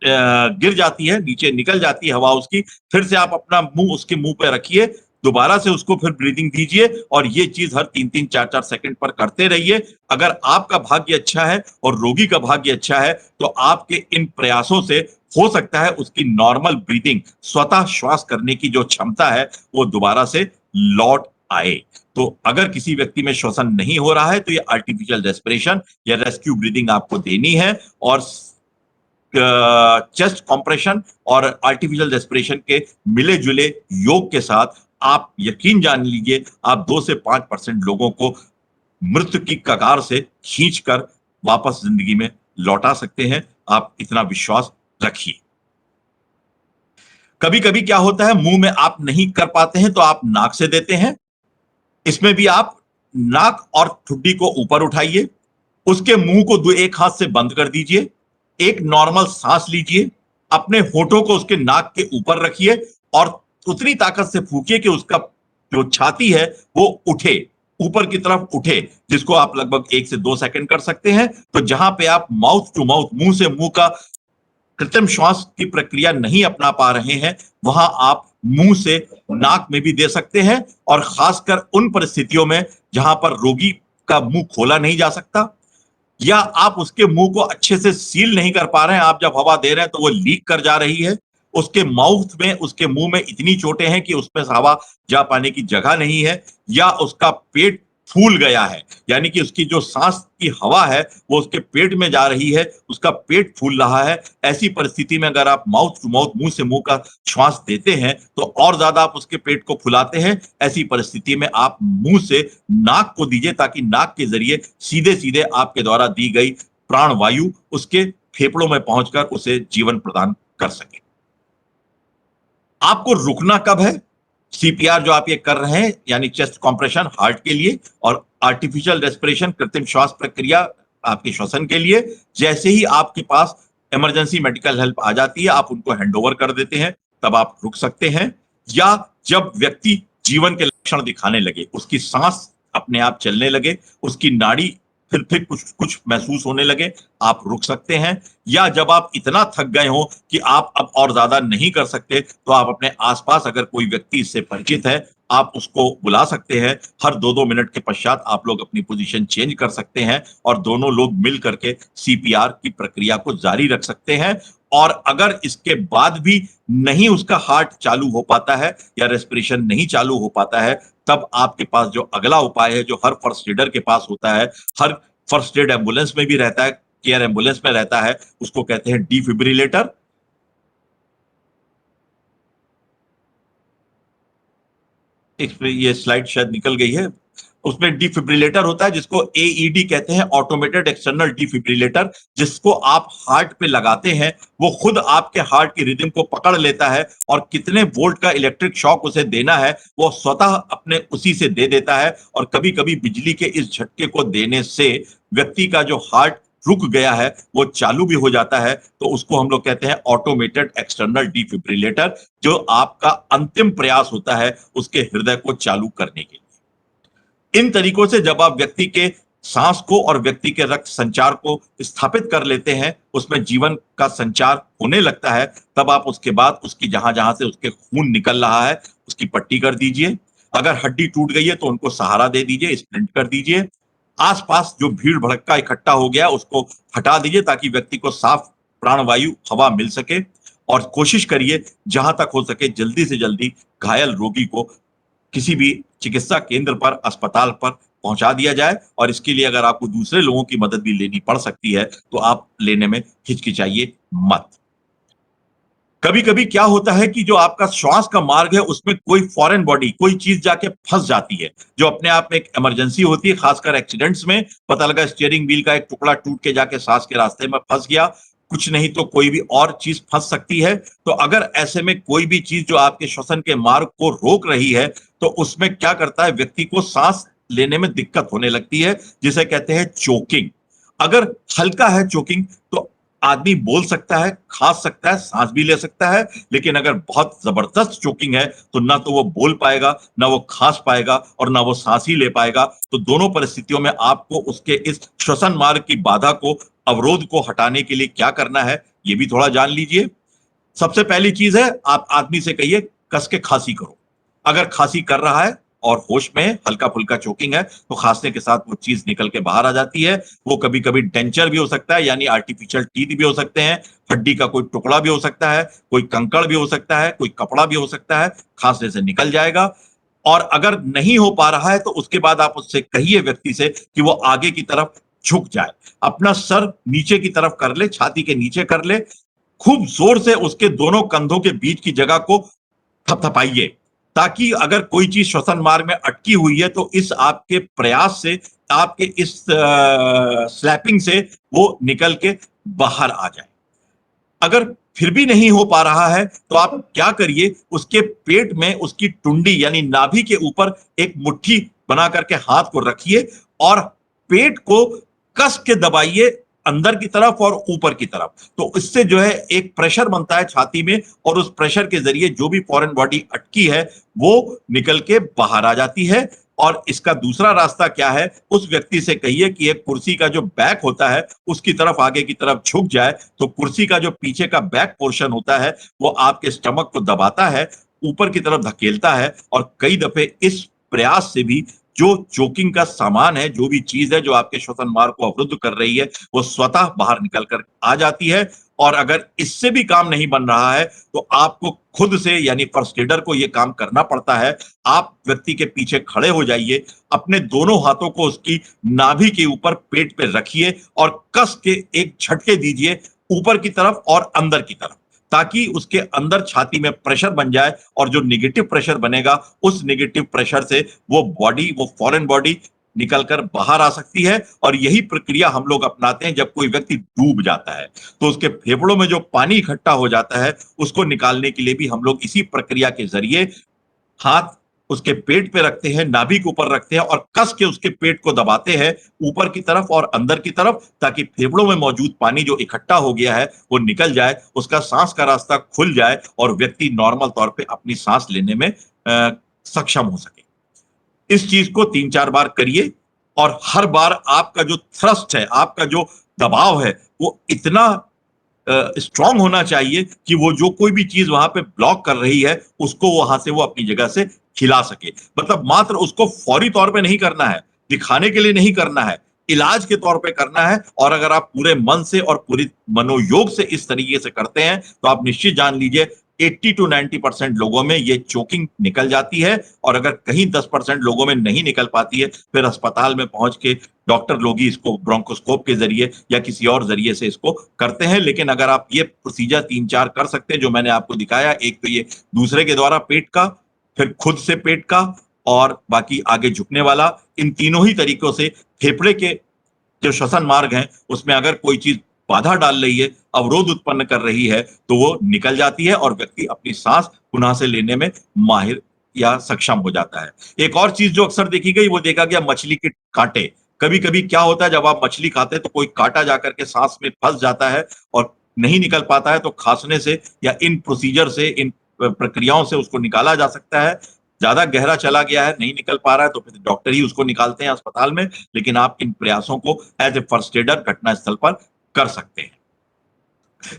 गिर जाती है, नीचे निकल जाती है हवा उसकी, फिर से आप अपना मुंह उसके मुंह पे रखिए, दोबारा से उसको फिर ब्रीदिंग दीजिए और ये चीज हर 3-3, 4-4 सेकंड पर करते रहिए। अगर आपका भाग्य अच्छा है और रोगी का भाग्य अच्छा है तो आपके इन प्रयासों से हो सकता है उसकी नॉर्मल ब्रीदिंग, स्वतः श्वास करने की जो क्षमता है वो दोबारा से लौट आए। तो अगर किसी व्यक्ति में श्वसन नहीं हो रहा है तो ये आर्टिफिशियल रेस्पिरेशन या रेस्क्यू ब्रीदिंग आपको देनी है। और चेस्ट कंप्रेशन और आर्टिफिशियल रेस्पिरेशन के मिले जुले योग के साथ आप यकीन जान लीजिए, आप 2 से 5% लोगों को मृत्यु की कगार से खींचकर वापस जिंदगी में लौटा सकते हैं। आप इतना विश्वास रखिए। कभी कभी क्या होता है, मुंह में आप नहीं कर पाते हैं तो आप नाक से देते हैं। इसमें भी आप नाक और ठुड्डी को ऊपर उठाइए, उसके मुंह को एक हाथ से बंद कर दीजिए, एक नॉर्मल सांस लीजिए, अपने होठों को उसके नाक के ऊपर रखिए और उतनी ताकत से फूकिए कि उसका जो छाती है वो उठे, ऊपर की तरफ उठे, जिसको आप लगभग 1 से 2 सेकंड कर सकते हैं। तो जहां पे आप माउथ टू माउथ, मुंह से मुंह का कृत्रिम श्वास की प्रक्रिया नहीं अपना पा रहे हैं, वहां आप मुंह से नाक में भी दे सकते हैं। और खासकर उन परिस्थितियों में जहां पर रोगी का मुंह खोला नहीं जा सकता या आप उसके मुंह को अच्छे से सील नहीं कर पा रहे हैं, आप जब हवा दे रहे हैं तो वो लीक कर जा रही है, उसके माउथ में, उसके मुंह में इतनी चोटें हैं कि उसमें हवा जा पाने की जगह नहीं है, या उसका पेट फूल गया है, यानी कि उसकी जो सांस की हवा है वो उसके पेट में जा रही है, उसका पेट फूल रहा है। ऐसी परिस्थिति में अगर आप माउथ टू माउथ, मुंह से मुंह का श्वास देते हैं तो और ज्यादा आप उसके पेट को फुलाते हैं। ऐसी परिस्थिति में आप मुंह से नाक को दीजिए, ताकि नाक के जरिए सीधे सीधे आपके द्वारा दी गई प्राण वायु उसके फेफड़ों में पहुंचकर उसे जीवन प्रदान कर सके। आपको रुकना कब है? सीपीआर जो आप ये कर रहे हैं, यानी चेस्ट कॉम्प्रेशन हार्ट के लिए, और आर्टिफिशियल रेस्पिरेशन, कृत्रिम श्वास प्रक्रिया आपके श्वसन के लिए, जैसे ही आपके पास इमरजेंसी मेडिकल हेल्प आ जाती है, आप उनको हैंडओवर कर देते हैं, तब आप रुक सकते हैं। या जब व्यक्ति जीवन के लक्षण दिखाने लगे, उसकी सांस अपने आप चलने लगे, उसकी नाड़ी फिर कुछ कुछ महसूस होने लगे, आप रुक सकते हैं। या जब आप इतना थक गए हो कि आप अब और ज्यादा नहीं कर सकते, तो आप अपने आसपास अगर कोई व्यक्ति इससे परिचित है, आप उसको बुला सकते हैं। हर 2-2 मिनट के पश्चात आप लोग अपनी पोजीशन चेंज कर सकते हैं और दोनों लोग मिल करके सीपीआर की प्रक्रिया को जारी रख सकते हैं। और अगर इसके बाद भी नहीं उसका हार्ट चालू हो पाता है या रेस्पिरेशन नहीं चालू हो पाता है, तब आपके पास जो अगला उपाय है, जो हर फर्स्ट एडर के पास होता है, हर फर्स्ट एड एम्बुलेंस में भी रहता है, केयर एम्बुलेंस में रहता है, उसको कहते हैं डिफिब्रिलेटर। ये स्लाइड शायद निकल गई है। उसमें डिफिब्रिलेटर होता है जिसको एईडी कहते हैं, ऑटोमेटेड एक्सटर्नल डिफिब्रिलेटर, जिसको आप हार्ट पे लगाते हैं, वो खुद आपके हार्ट की रिदम को पकड़ लेता है और कितने वोल्ट का इलेक्ट्रिक शॉक उसे देना है वो स्वतः अपने उसी से दे देता है। और कभी कभी बिजली के इस झटके को देने से व्यक्ति का जो हार्ट रुक गया है वो चालू भी हो जाता है। तो उसको हम लोग कहते हैं ऑटोमेटेड एक्सटर्नल डिफिब्रिलेटर, जो आपका अंतिम प्रयास होता है उसके हृदय को चालू करने के लिए। इन तरीकों से जब आप व्यक्ति के सांस को और व्यक्ति के रक्त संचार को स्थापित कर लेते हैं, उसमें जीवन का संचार होने लगता है, तब आप उसके बाद उसकी जहां जहां से उसके खून निकल रहा है उसकी पट्टी कर दीजिए। अगर हड्डी टूट गई है तो उनको सहारा दे दीजिए, स्प्लिंट कर दीजिए। आसपास जो भीड़ भड़क्का इकट्ठा हो गया उसको हटा दीजिए, ताकि व्यक्ति को साफ प्राणवायु हवा मिल सके। और कोशिश करिए जहां तक हो सके जल्दी से जल्दी घायल रोगी को किसी भी चिकित्सा केंद्र पर, अस्पताल पर पहुंचा दिया जाए। और इसके लिए अगर आपको दूसरे लोगों की मदद भी लेनी पड़ सकती है तो आप लेने में हिचकिचाइए मत। कभी कभी क्या होता है कि जो आपका श्वास का मार्ग है उसमें कोई फॉरेन बॉडी, कोई चीज जाके फंस जाती है, जो अपने आप में एक इमरजेंसी होती है। खासकर एक्सीडेंट्स में पता लगा स्टीयरिंग व्हील का एक टुकड़ा टूट के जाके सांस के रास्ते में फंस गया, कुछ नहीं तो कोई भी और चीज फंस सकती है। तो अगर ऐसे में कोई भी चीज जो आपके श्वसन के मार्ग को रोक रही है, तो उसमें क्या करता है, व्यक्ति को सांस लेने में दिक्कत होने लगती है, जिसे कहते हैं चोकिंग। अगर हल्का है चोकिंग तो आदमी बोल सकता है, खांस सकता है, सांस भी ले सकता है। लेकिन अगर बहुत जबरदस्त चोकिंग है तो ना तो वो बोल पाएगा, ना वो खांस पाएगा और ना वो सांस ही ले पाएगा। तो दोनों परिस्थितियों में आपको उसके इस श्वसन मार्ग की बाधा को, अवरोध को हटाने के लिए क्या करना है ये भी थोड़ा जान लीजिए। सबसे पहली चीज है, आप आदमी से कहिए कस के खांसी करो। अगर खांसी कर रहा है और होश में हल्का फुल्का चोकिंग है तो खांसने के साथ वो चीज निकल के बाहर आ जाती है। वो कभी कभी डेंचर भी हो सकता है, यानी आर्टिफिशियल टीथ भी हो सकते हैं, हड्डी का कोई टुकड़ा भी हो सकता है, कोई कंकड़ भी हो सकता है, कोई कपड़ा भी हो सकता है, खांसने से निकल जाएगा। और अगर नहीं हो पा रहा है तो उसके बाद आप उससे कहिए व्यक्ति से कि वो आगे की तरफ झुक जाए, अपना सर नीचे की तरफ कर ले, छाती के नीचे कर ले, खूब जोर से उसके दोनों कंधों के बीच की जगह को थपथपाइए, ताकि अगर कोई चीज श्वसन मार्ग में अटकी हुई है तो इस आपके प्रयास से आपके इस स्लैपिंग से वो निकल के बाहर आ जाए। अगर फिर भी नहीं हो पा रहा है तो आप क्या करिए, उसके पेट में उसकी टुंडी यानी नाभि के ऊपर एक मुट्ठी बना करके हाथ को रखिए और पेट को कस के दबाइए अंदर की तरफ और ऊपर की तरफ। तो इससे जो है एक प्रेशर बनता है छाती में और उस प्रेशर के जरिए जो भी फॉरेन बॉडी अटकी है वो निकल के बाहर आ जाती है। और इसका दूसरा रास्ता क्या है, उस व्यक्ति से कहिए कि एक कुर्सी का जो बैक होता है उसकी तरफ आगे की तरफ झुक जाए, तो कुर्सी का जो पीछे का बैक पोर्शन होता है वो आपके स्टमक को दबाता है, ऊपर की तरफ धकेलता है और कई दफे इस प्रयास से भी जो चोकिंग का सामान है, जो भी चीज है जो आपके श्वसन मार्ग को अवरुद्ध कर रही है, वो स्वतः बाहर निकल कर आ जाती है। और अगर इससे भी काम नहीं बन रहा है तो आपको खुद से यानी फर्स्ट एडर को यह काम करना पड़ता है। आप व्यक्ति के पीछे खड़े हो जाइए, अपने दोनों हाथों को उसकी नाभि के ऊपर पेट पे रखिए और कस के एक झटके दीजिए ऊपर की तरफ और अंदर की तरफ, ताकि उसके अंदर छाती में प्रेशर बन जाए और जो नेगेटिव प्रेशर बनेगा उस नेगेटिव प्रेशर से वो फॉरेन बॉडी निकलकर बाहर आ सकती है। और यही प्रक्रिया हम लोग अपनाते हैं जब कोई व्यक्ति डूब जाता है, तो उसके फेफड़ों में जो पानी इकट्ठा हो जाता है उसको निकालने के लिए भी हम लोग इसी प्रक्रिया के जरिए हाथ उसके पेट पे रखते हैं, नाभि के ऊपर रखते हैं और कस के उसके पेट को दबाते हैं ऊपर की तरफ और अंदर की तरफ, ताकि फेफड़ों में मौजूद पानी जो इकट्ठा हो गया है वो निकल जाए, उसका सांस का रास्ता खुल जाए और व्यक्ति नॉर्मल तौर पे अपनी सांस लेने में सक्षम हो सके। इस चीज को 3-4 बार करिए और हर बार आपका जो थ्रस्ट है, आपका जो दबाव है वो इतना स्ट्रांग होना चाहिए कि वो जो कोई भी चीज वहां पे ब्लॉक कर रही है उसको वहां से वो अपनी जगह से खिला सके। मतलब मात्र उसको फौरी तौर पे नहीं करना है, दिखाने के लिए नहीं करना है, इलाज के तौर पे करना है। और अगर आप पूरे मन से और पूरी मनोयोग से इस तरीके से करते हैं तो आप निश्चित जान लीजिए 80 to 90% लोगों में ये चोकिंग निकल जाती है। और अगर कहीं 10% लोगों में नहीं निकल पाती है फिर अस्पताल में पहुंच के डॉक्टर लोग ही इसको ब्रोंकोस्कोप के जरिए या किसी और जरिए से इसको करते हैं। लेकिन अगर आप ये प्रोसीजर 3-4 कर सकते हैं जो मैंने आपको दिखाया, एक तो ये दूसरे के द्वारा पेट का, फिर खुद से पेट का और बाकी आगे झुकने वाला, इन तीनों ही तरीकों से फेफड़े के जो श्वसन मार्ग हैं उसमें अगर कोई चीज बाधा डाल रही है, अवरोध उत्पन्न कर रही है तो वो निकल जाती है और व्यक्ति अपनी सांस पुनः से लेने में माहिर या सक्षम हो जाता है। एक और चीज जो अक्सर देखी गई वो देखा गया मछली के कांटे। कभी कभी क्या होता है जब आप मछली खाते हैं तो कोई कांटा जाकर के सांस में फंस जाता है और नहीं निकल पाता है, तो खांसने से या इन प्रोसीजर से, इन प्रक्रियाओं से उसको निकाला जा सकता है। ज्यादा गहरा चला गया है, नहीं निकल पा रहा है तो फिर डॉक्टर ही उसको निकालते हैं अस्पताल में, लेकिन आप इन प्रयासों को एज ए फर्स्ट एडर घटनास्थल पर कर सकते हैं।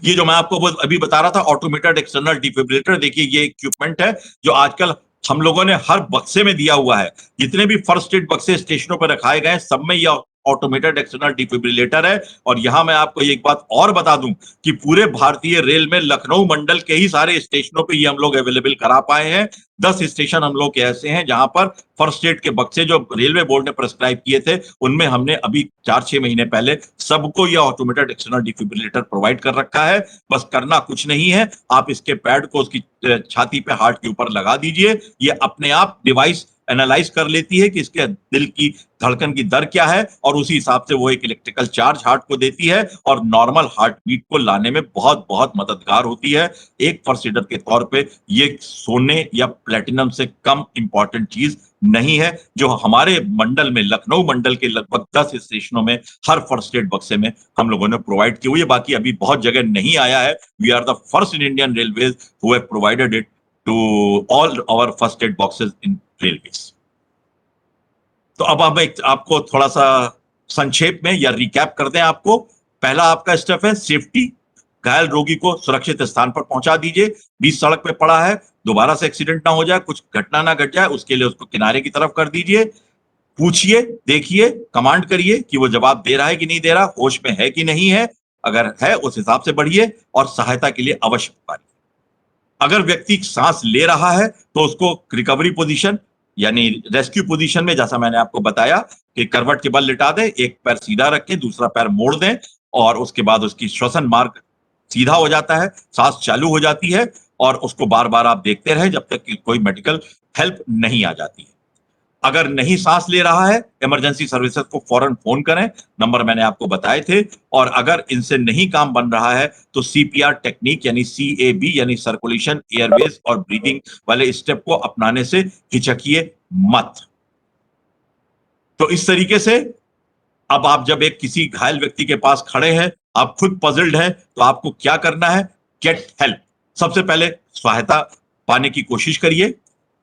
ये जो मैं आपको अभी बता रहा था ऑटोमेटेड एक्सटर्नल डिफिब्रिलेटर, देखिए ये इक्विपमेंट है जो आजकल हम लोगों ने हर बक्से में दिया हुआ है। जितने भी फर्स्ट एड बक्से स्टेशनों पर रखाए गए हैं सब में यह ऑटोमेटेड एक्सटर्नल डिफिब्रिलेटर है। और यहां मैं आपको एक बात और बता दूं कि पूरे भारतीय रेल में लखनऊ मंडल के ही सारे स्टेशनों पे ये हम लोग अवेलेबल करा पाए हैं। 10 स्टेशन हम लोग के ऐसे हैं जहां पर फर्स्ट एड के बक्से जो रेलवे बोर्ड ने प्रेस्क्राइब किए थे उनमें हमने अभी 4-6 महीने पहले सबको यह ऑटोमेटेड एक्सटर्नल डिफिब्रिलेटर प्रोवाइड कर रखा है। बस करना कुछ नहीं है, आप इसके पैड को उसकी छाती पे हार्ट के ऊपर लगा दीजिए, ये अपने आप डिवाइस एनालाइज कर लेती है कि इसके दिल की धड़कन की दर क्या है और उसी हिसाब से वो एक इलेक्ट्रिकल चार्ज हार्ट को देती है और नॉर्मल हार्ट बीट को लाने में बहुत बहुत मददगार होती है। एक फर्स्ट एडर के तौर पे ये सोने या प्लेटिनम से कम इंपॉर्टेंट चीज नहीं है, जो हमारे मंडल में, लखनऊ मंडल के लगभग 10 स्टेशनों में हर फर्स्ट एड बक्से में हम लोगों ने प्रोवाइड की हुई है। बाकी अभी बहुत जगह नहीं आया है। We are the first in Indian railways who have provided it to all our first aid boxes in railways. तो अब हम आपको थोड़ा सा संक्षेप में या रिकैप कर दें आपको। पहला आपका स्टेप है सेफ्टी, घायल रोगी को सुरक्षित स्थान पर पहुंचा दीजिए। बीच सड़क पे पड़ा है, दोबारा से एक्सीडेंट ना हो जाए, कुछ घटना ना घट जाए, उसके लिए उसको किनारे की तरफ कर दीजिए। पूछिए, देखिए, कमांड करिए कि वो जवाब दे रहा है कि नहीं दे रहा, होश में है कि नहीं है। अगर है उस हिसाब से बढ़िए और सहायता के लिए अवश्य पुकारिए। अगर व्यक्ति सांस ले रहा है तो उसको रिकवरी पोजीशन यानी रेस्क्यू पोजीशन में, जैसा मैंने आपको बताया कि करवट के बल लिटा दें, एक पैर सीधा रखें, दूसरा पैर मोड़ दें और उसके बाद उसकी श्वसन मार्ग सीधा हो जाता है, सांस चालू हो जाती है और उसको बार बार आप देखते रहें जब तक कि कोई मेडिकल हेल्प नहीं आ जाती है। अगर नहीं सांस ले रहा है, इमरजेंसी सर्विसेज को फौरन फोन करें, नंबर मैंने आपको बताए थे। और अगर इनसे नहीं काम बन रहा है तो सीपीआर टेक्निक यानी CAB यानी सर्कुलेशन, एयरवेज और ब्रीदिंग वाले स्टेप को अपनाने से हिचकिए मत। तो इस तरीके से अब आप जब एक किसी घायल व्यक्ति के पास खड़े हैं, आप खुद पजल्ड है, तो आपको क्या करना है? Get help. सबसे पहले सहायता पाने की कोशिश करिए।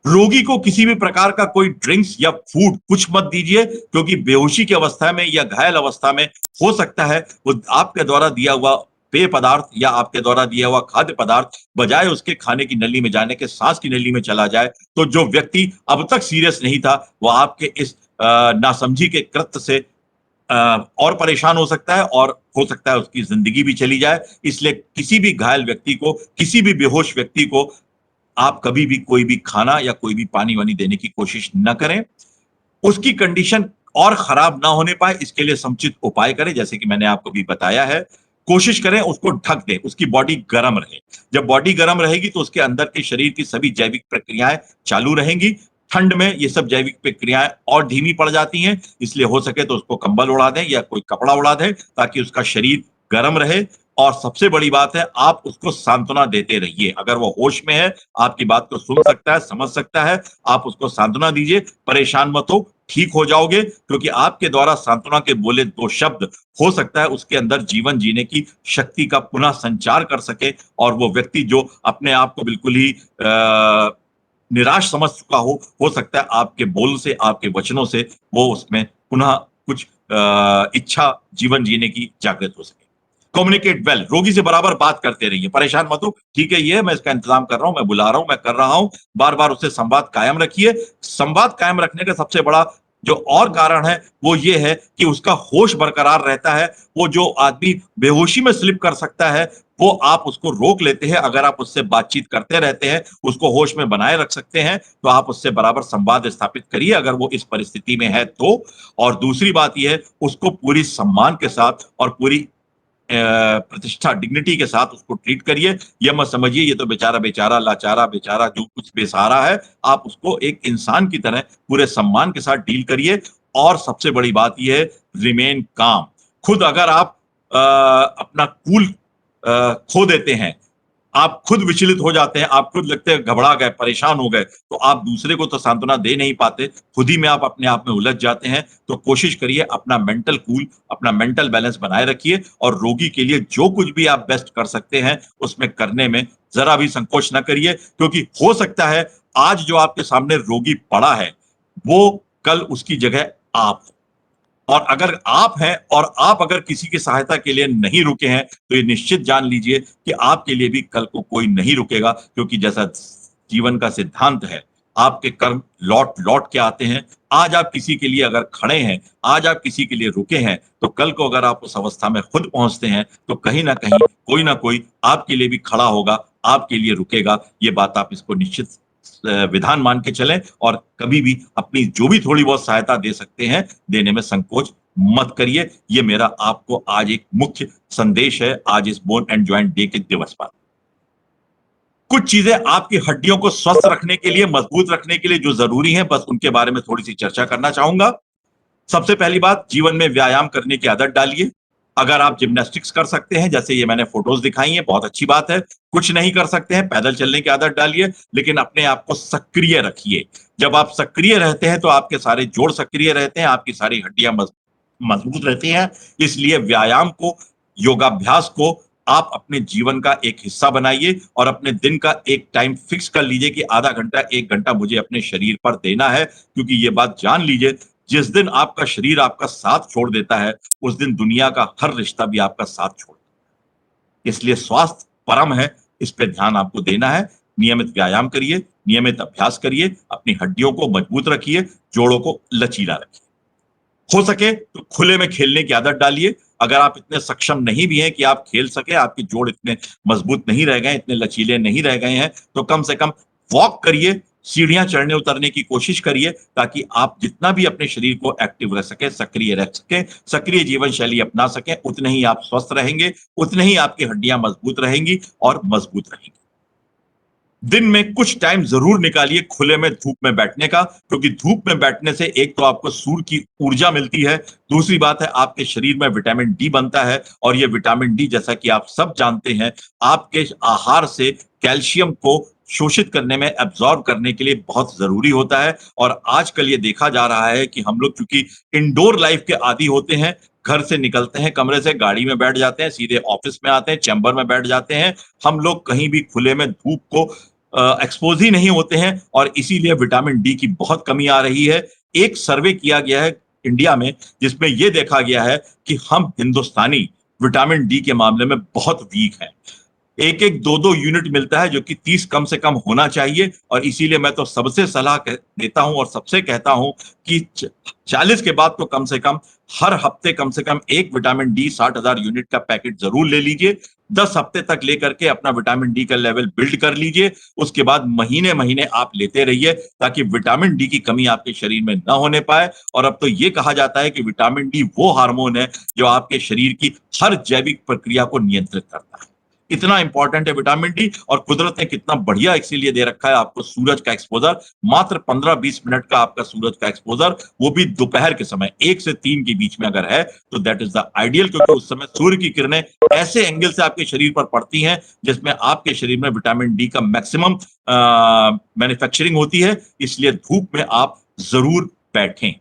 रोगी को किसी भी प्रकार का कोई ड्रिंक्स या फूड कुछ मत दीजिए, क्योंकि बेहोशी की अवस्था में या घायल अवस्था में हो सकता है वो आपके द्वारा दिया हुआ पेय पदार्थ या आपके द्वारा दिया हुआ खाद्य पदार्थ बजाय उसके खाने की नली में जाने के सांस की नली में चला जाए। तो जो व्यक्ति अब तक सीरियस नहीं था वो आपके इस नासमझी के कृत्य से और परेशान हो सकता है और हो सकता है उसकी जिंदगी भी चली जाए। इसलिए किसी भी घायल व्यक्ति को, किसी भी बेहोश व्यक्ति को आप कभी भी कोई भी खाना या कोई भी पानी वानी देने की कोशिश न करें। उसकी कंडीशन और खराब ना होने पाए इसके लिए समुचित उपाय करें, जैसे कि मैंने आपको भी बताया है। कोशिश करें उसको ढक दें, उसकी बॉडी गर्म रहे। जब बॉडी गर्म रहेगी तो उसके अंदर के शरीर की सभी जैविक प्रक्रियाएं चालू रहेंगी। ठंड में ये सब जैविक प्रक्रियाएं और धीमी पड़ जाती हैं, इसलिए हो सके तो उसको कंबल उड़ा दें या कोई कपड़ा उड़ा दें ताकि उसका शरीर गर्म रहे। और सबसे बड़ी बात है, आप उसको सांत्वना देते रहिए। अगर वो होश में है, आपकी बात को सुन सकता है, समझ सकता है, आप उसको सांत्वना दीजिए। परेशान मत हो, ठीक हो जाओगे, क्योंकि आपके द्वारा सांत्वना के बोले 2 शब्द हो सकता है उसके अंदर जीवन जीने की शक्ति का पुनः संचार कर सके। और वो व्यक्ति जो अपने आप को बिल्कुल ही निराश समझ चुका हो सकता है आपके बोल से, आपके वचनों से वो उसमें पुनः कुछ इच्छा जीवन जीने की जागृत हो सके। कम्युनिकेट वेल, रोगी से बराबर बात करते रहिए, परेशान मत हो। ठीक है, ये मैं इसका इंतजाम कर रहा हूं, मैं बुला रहा हूं, मैं कर रहा हूं। बार बार उससे संवाद कायम रखिए। संवाद कायम रखने का सबसे बड़ा जो और कारण है वो ये है कि उसका होश बरकरार रहता है। वो जो आदमी बेहोशी में स्लिप कर सकता है वो आप उसको रोक लेते हैं। अगर आप उससे बातचीत करते रहते हैं, उसको होश में बनाए रख सकते हैं, तो आप उससे बराबर संवाद स्थापित करिए अगर वो इस परिस्थिति में है तो। और दूसरी बात यह है, उसको पूरी सम्मान के साथ और पूरी प्रतिष्ठा, डिग्निटी के साथ उसको ट्रीट करिए। ये मत समझिए ये तो बेचारा बेचारा लाचारा बेचारा जो कुछ बेसहारा है। आप उसको एक इंसान की तरह पूरे सम्मान के साथ डील करिए। और सबसे बड़ी बात यह है, रिमेन काम। खुद अगर आप अपना कूल खो देते हैं, आप खुद विचलित हो जाते हैं, आप खुद लगते हैं घबरा गए, परेशान हो गए, तो आप दूसरे को तो सांत्वना दे नहीं पाते, खुद ही में आप अपने आप में उलझ जाते हैं। तो कोशिश करिए अपना मेंटल कूल, अपना मेंटल बैलेंस बनाए रखिए और रोगी के लिए जो कुछ भी आप बेस्ट कर सकते हैं उसमें करने में जरा भी संकोच न करिए। क्योंकि हो सकता है आज जो आपके सामने रोगी पड़ा है वो कल उसकी जगह आप हो। और अगर आप हैं और आप अगर किसी की सहायता के लिए नहीं रुके हैं तो ये निश्चित जान लीजिए कि आपके लिए भी कल को कोई नहीं रुकेगा। क्योंकि जैसा जीवन का सिद्धांत है, आपके कर्म लौट लौट के आते हैं। आज आप किसी के लिए अगर खड़े हैं, आज आप किसी के लिए रुके हैं, तो कल को अगर आप उस अवस्था में खुद पहुंचते हैं तो कहीं ना कहीं कोई ना कोई आपके लिए भी खड़ा होगा, आपके लिए रुकेगा। ये बात आप इसको निश्चित विधान मान के चलें और कभी भी अपनी जो भी थोड़ी बहुत सहायता दे सकते हैं देने में संकोच मत करिए। ये मेरा आपको आज एक मुख्य संदेश है आज इस बोन एंड जॉइंट डे के दिवस पर। कुछ चीजें आपकी हड्डियों को स्वस्थ रखने के लिए, मजबूत रखने के लिए जो जरूरी है, बस उनके बारे में थोड़ी सी चर्चा करना चाहूंगा। सबसे पहली बात, जीवन में व्यायाम करने की आदत डालिए। अगर आप जिम्नास्टिक्स कर सकते हैं, जैसे ये मैंने फोटोज दिखाई हैं, बहुत अच्छी बात है। कुछ नहीं कर सकते हैं, पैदल चलने की आदत डालिए, लेकिन अपने आप को सक्रिय रखिए। जब आप सक्रिय रहते हैं तो आपके सारे जोड़ सक्रिय रहते हैं, आपकी सारी हड्डियां मजबूत रहती हैं। इसलिए व्यायाम को, योगाभ्यास को आप अपने जीवन का एक हिस्सा बनाइए और अपने दिन का एक टाइम फिक्स कर लीजिए कि आधा घंटा 1 घंटा मुझे अपने शरीर पर देना है। क्योंकि ये बात जान लीजिए, जिस दिन आपका शरीर आपका साथ छोड़ देता है उस दिन दुनिया का हर रिश्ता भी आपका साथ छोड़ देता है। इसलिए स्वास्थ्य परम है, इस पे ध्यान आपको देना है। नियमित व्यायाम करिए, नियमित अभ्यास करिए, अपनी हड्डियों को मजबूत रखिए, जोड़ों को लचीला रखिए। हो सके तो खुले में खेलने की आदत डालिए। अगर आप इतने सक्षम नहीं भी हैं कि आप खेल सके, आपके जोड़ इतने मजबूत नहीं रह गए, इतने लचीले नहीं रह गए हैं, तो कम से कम वॉक करिए, सीढ़ियां चढ़ने उतरने की कोशिश करिए, ताकि आप जितना भी अपने शरीर को एक्टिव रह सके, सक्रिय रह सके, सक्रिय जीवन शैली अपना सके, उतने ही आप स्वस्थ रहेंगे, उतने ही आपकी हड्डियां मजबूत रहेंगी और मजबूत रहेंगी। दिन में कुछ टाइम जरूर निकालिए खुले में धूप में बैठने का, क्योंकि धूप में बैठने से एक तो आपको सूर्य की ऊर्जा मिलती है, दूसरी बात है आपके शरीर में विटामिन डी बनता है, और ये विटामिन डी जैसा कि आप सब जानते हैं आपके आहार से कैल्शियम को शोषित करने में, एब्जॉर्ब करने के लिए बहुत जरूरी होता है। और आजकल ये देखा जा रहा है कि हम लोग चूंकि इंडोर लाइफ के आदी होते हैं, घर से निकलते हैं कमरे से, गाड़ी में बैठ जाते हैं, सीधे ऑफिस में आते हैं, चैम्बर में बैठ जाते हैं, हम लोग कहीं भी खुले में धूप को एक्सपोज ही नहीं होते हैं, और इसीलिए विटामिन डी की बहुत कमी आ रही है। एक सर्वे किया गया है इंडिया में जिसमें यह देखा गया है कि हम हिंदुस्तानी विटामिन डी के मामले में बहुत वीक हैं। एक एक दो दो यूनिट मिलता है, जो कि 30 कम से कम होना चाहिए, और इसीलिए मैं तो सबसे सलाह देता हूं और सबसे कहता हूं कि 40 के बाद तो कम से कम हर हफ्ते कम से कम एक विटामिन डी 60,000 यूनिट का पैकेट जरूर ले लीजिए। 10 हफ्ते तक लेकर के अपना विटामिन डी का लेवल बिल्ड कर लीजिए, उसके बाद महीने महीने आप लेते रहिए, ताकि विटामिन डी की कमी आपके शरीर में ना होने पाए। और अब तो ये कहा जाता है कि विटामिन डी वो हार्मोन है जो आपके शरीर की हर जैविक प्रक्रिया को नियंत्रित करता है। इतना इंपॉर्टेंट है विटामिन डी, और कुदरत ने कितना बढ़िया इसीलिए दे रखा है आपको सूरज का एक्सपोजर, मात्र 15-20 मिनट का आपका सूरज का एक्सपोजर, वो भी दोपहर के समय 1 से 3 के बीच में अगर है तो दैट इज द आइडियल, क्योंकि उस समय सूर्य की किरणें ऐसे एंगल से आपके शरीर पर पड़ती हैं जिसमें आपके शरीर में विटामिन डी का मैक्सिमम मैन्युफैक्चरिंग होती है। इसलिए धूप में आप जरूर बैठें।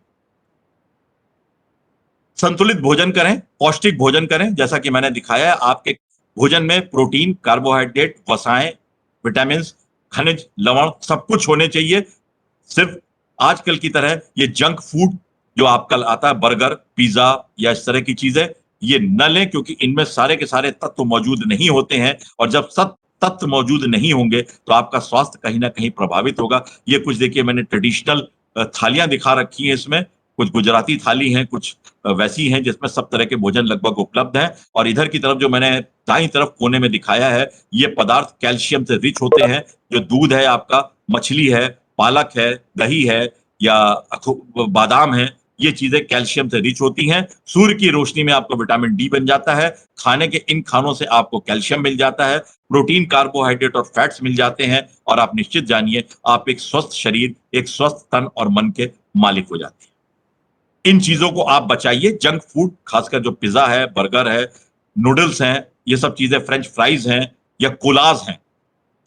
संतुलित भोजन करें, पौष्टिक भोजन करें, जैसा कि मैंने दिखाया है आपके भोजन में प्रोटीन, कार्बोहाइड्रेट, वसाएं, विटामिन, खनिज, लवण सब कुछ होने चाहिए। सिर्फ आजकल की तरह ये जंक फूड जो आजकल आता है, बर्गर, पिज्जा या इस तरह की चीजें, ये न लें, क्योंकि इनमें सारे के सारे तत्व मौजूद नहीं होते हैं, और जब सब तत्व मौजूद नहीं होंगे तो आपका स्वास्थ्य कहीं ना कहीं प्रभावित होगा। ये कुछ देखिए मैंने ट्रेडिशनल थालियां दिखा रखी हैं, इसमें कुछ गुजराती थाली हैं, कुछ वैसी हैं जिसमें सब तरह के भोजन लगभग उपलब्ध हैं। और इधर की तरफ जो मैंने दाईं तरफ कोने में दिखाया है, ये पदार्थ कैल्शियम से रिच होते हैं। जो दूध है आपका, मछली है, पालक है, दही है या बादाम है, ये चीजें कैल्शियम से रिच होती हैं। सूर्य की रोशनी में आपको विटामिन डी बन जाता है। खाने के इन खानों से आपको कैल्शियम मिल जाता है, प्रोटीन, कार्बोहाइड्रेट और फैट्स मिल जाते हैं, और आप निश्चित जानिए आप एक स्वस्थ शरीर, एक स्वस्थ तन और मन के मालिक हो जाते हैं। इन चीजों को आप बचाइए। जंक फूड, खासकर जो पिज्जा है, बर्गर है, नूडल्स हैं, ये सब चीजें, फ्रेंच फ्राइज हैं या कोलाज हैं,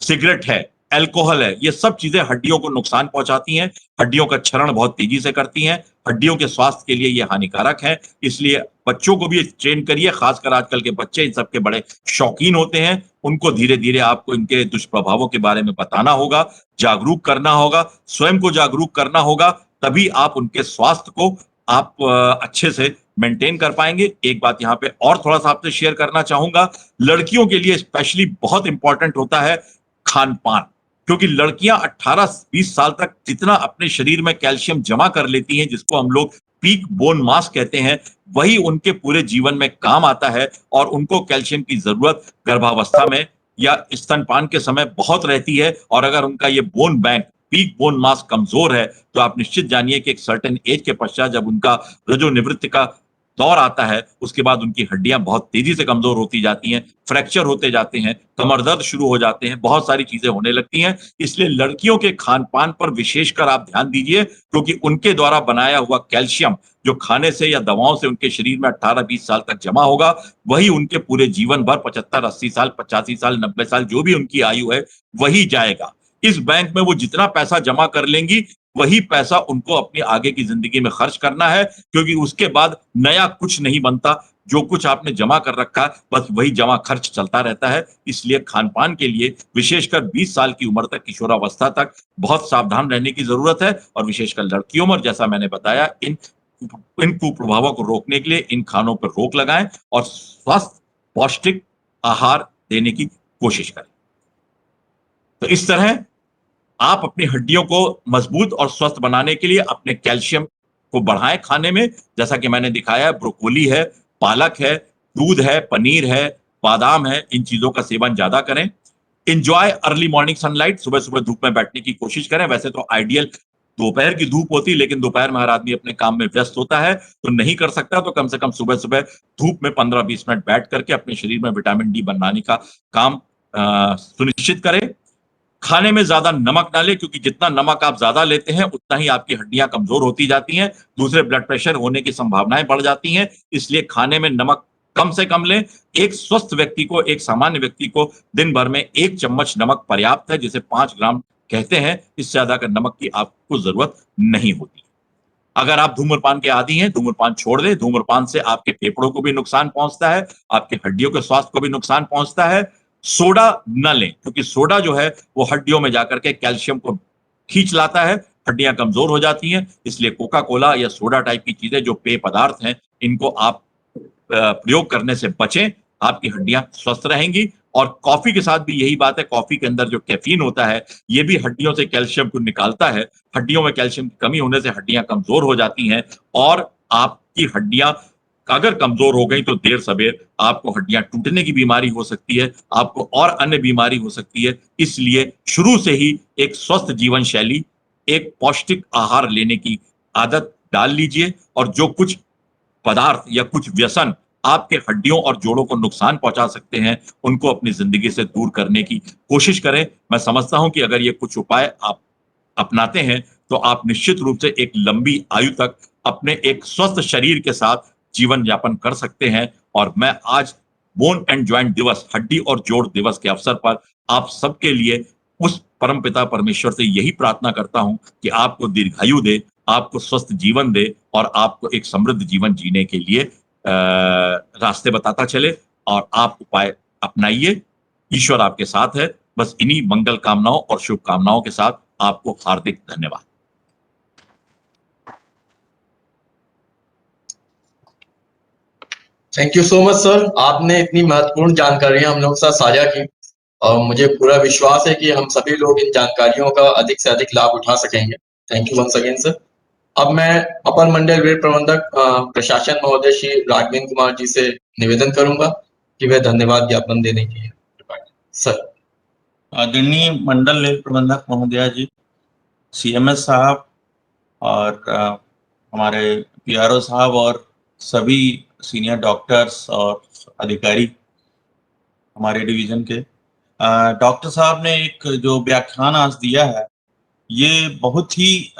सिगरेट है, अल्कोहल है, ये सब चीजें हड्डियों को नुकसान पहुंचाती हैं, हड्डियों का क्षरण बहुत तेजी से करती हैं, हड्डियों के स्वास्थ्य के लिए ये हानिकारक है। इसलिए बच्चों को भी ट्रेन करिए, खासकर आजकल के बच्चे इन सब के बड़े शौकीन होते हैं, उनको धीरे धीरे आपको इनके दुष्प्रभावों के बारे में बताना होगा, जागरूक करना होगा, स्वयं को जागरूक करना होगा, तभी आप उनके स्वास्थ्य को आप अच्छे से मेंटेन कर पाएंगे। एक बात यहाँ पे और थोड़ा सा आपसे शेयर करना चाहूंगा, लड़कियों के लिए स्पेशली बहुत इंपॉर्टेंट होता है खान पान, क्योंकि लड़कियां 18-20 साल तक जितना अपने शरीर में कैल्शियम जमा कर लेती हैं, जिसको हम लोग पीक बोन मास कहते हैं, वही उनके पूरे जीवन में काम आता है, और उनको कैल्शियम की जरूरत गर्भावस्था में या स्तनपान के समय बहुत रहती है। और अगर उनका ये bone bank, peak bone mass कमजोर है, तो आप निश्चित जानिए कि एक सर्टेन एज के पश्चात जब उनका रजोनिवृत्ति का दौर आता है, उसके बाद उनकी हड्डियां बहुत तेजी से कमजोर होती जाती हैं, फ्रैक्चर होते जाते हैं, कमर दर्द शुरू हो जाते हैं, बहुत सारी चीजें होने लगती हैं। इसलिए लड़कियों के खान पान पर विशेषकर आप ध्यान दीजिए, क्योंकि उनके द्वारा बनाया हुआ कैल्शियम जो खाने से या दवाओं से उनके शरीर में 18-20 साल तक जमा होगा, वही उनके पूरे जीवन भर 75-80 साल, 85 साल, 90 साल जो भी उनकी आयु है, वही जाएगा। इस बैंक में वो जितना पैसा जमा कर लेंगी, वही पैसा उनको अपनी आगे की जिंदगी में खर्च करना है, क्योंकि उसके बाद नया कुछ नहीं बनता। जो कुछ आपने जमा कर रखा है, बस वही जमा खर्च चलता रहता है। इसलिए खान पान के लिए विशेषकर 20 साल की उम्र तक, किशोरावस्था तक बहुत सावधान रहने की जरूरत है, और विशेषकर लड़कियों में, जैसा मैंने बताया, इन कुप्रभावों को रोकने के लिए इन खानों पर रोक लगाएं और स्वस्थ पौष्टिक आहार देने की कोशिश करें। तो इस तरह आप अपनी हड्डियों को मजबूत और स्वस्थ बनाने के लिए अपने कैल्शियम को बढ़ाएं खाने में, जैसा कि मैंने दिखाया है, ब्रोकोली है, पालक है, दूध है, पनीर है, बादाम है, इन चीजों का सेवन ज्यादा करें। एंजॉय अर्ली मॉर्निंग सनलाइट, सुबह सुबह धूप में बैठने की कोशिश करें। वैसे तो आइडियल दोपहर की धूप होती है, लेकिन दोपहर में हर आदमी अपने काम में व्यस्त होता है, तो नहीं कर सकता, तो कम से कम सुबह सुबह धूप में 15-20 मिनट बैठ करके अपने शरीर में विटामिन डी बनाने का काम सुनिश्चित करें। खाने में ज्यादा नमक ना ले, क्योंकि जितना नमक आप ज्यादा लेते हैं उतना ही आपकी हड्डियां कमजोर होती जाती हैं, दूसरे ब्लड प्रेशर होने की संभावनाएं बढ़ जाती हैं। इसलिए खाने में नमक कम से कम लें। एक स्वस्थ व्यक्ति को, एक सामान्य व्यक्ति को दिन भर में 1 चम्मच नमक पर्याप्त है, जिसे 5 ग्राम कहते हैं। इससे ज्यादा का नमक की आपको जरूरत नहीं होती। अगर आप धूम्रपान के आदी हैं, धूम्रपान छोड़ दें। धूम्रपान से आपके फेफड़ों को भी नुकसान पहुंचता है, आपके हड्डियों के स्वास्थ्य को भी नुकसान पहुंचता है। सोडा न लें, क्योंकि सोडा जो है वो हड्डियों में जाकर के कैल्शियम को खींच लाता है, हड्डियां कमजोर हो जाती हैं। इसलिए कोका कोला या सोडा टाइप की चीजें, जो पेय पदार्थ हैं, इनको आप प्रयोग करने से बचें, आपकी हड्डियां स्वस्थ रहेंगी। और कॉफी के साथ भी यही बात है। कॉफी के अंदर जो कैफीन होता है, ये भी हड्डियों से कैल्शियम को निकालता है। हड्डियों में कैल्शियम की कमी होने से हड्डियां कमजोर हो जाती हैं, और आपकी हड्डियां अगर कमजोर हो गई तो देर सवेर आपको हड्डियां टूटने की बीमारी हो सकती है, आपको और अन्य बीमारी हो सकती है। इसलिए शुरू से ही एक स्वस्थ जीवन शैली, एक पौष्टिक आहार लेने की आदत डाल लीजिए, और जो कुछ पदार्थ या कुछ व्यसन आपके हड्डियों और जोड़ों को नुकसान पहुंचा सकते हैं, उनको अपनी जिंदगी से दूर करने की कोशिश करें। मैं समझता हूं कि अगर ये कुछ उपाय आप अपनाते हैं तो आप निश्चित रूप से एक लंबी आयु तक अपने एक स्वस्थ शरीर के साथ जीवन यापन कर सकते हैं। और मैं आज बोन एंड ज्वाइंट दिवस, हड्डी और जोड़ दिवस के अवसर पर आप सबके लिए उस परमपिता परमेश्वर से यही प्रार्थना करता हूं कि आपको दीर्घायु दे, आपको स्वस्थ जीवन दे, और आपको एक समृद्ध जीवन जीने के लिए रास्ते बताता चले। और आप उपाय अपनाइए। ईश्वर आपके साथ है। बस इन्हीं मंगल कामनाओं और शुभकामनाओं के साथ आपको हार्दिक धन्यवाद। Thank you so much sir, आपने इतनी महत्वपूर्ण जानकारियां हम लोग के साथ साझा की, और मुझे पूरा विश्वास है कि हम सभी लोग इन जानकारियों का अधिक से अधिक लाभ उठा सकेंगे। Thank you once again sir. अब मैं अपर मंडल ऋण प्रबंधक प्रशासन महोदय श्री राघवेंद्र कुमार जी से निवेदन करूंगा कि वे धन्यवाद ज्ञापन देने के लिए सर। आदरणीय मंडल ऋण प्रबंधक महोदया जी, सीएमएस साहब, और हमारे पीआरओ साहब, और सभी सीनियर डॉक्टर्स और अधिकारी हमारे डिवीजन के। डॉक्टर साहब ने एक जो व्याख्यान आज दिया है, ये बहुत ही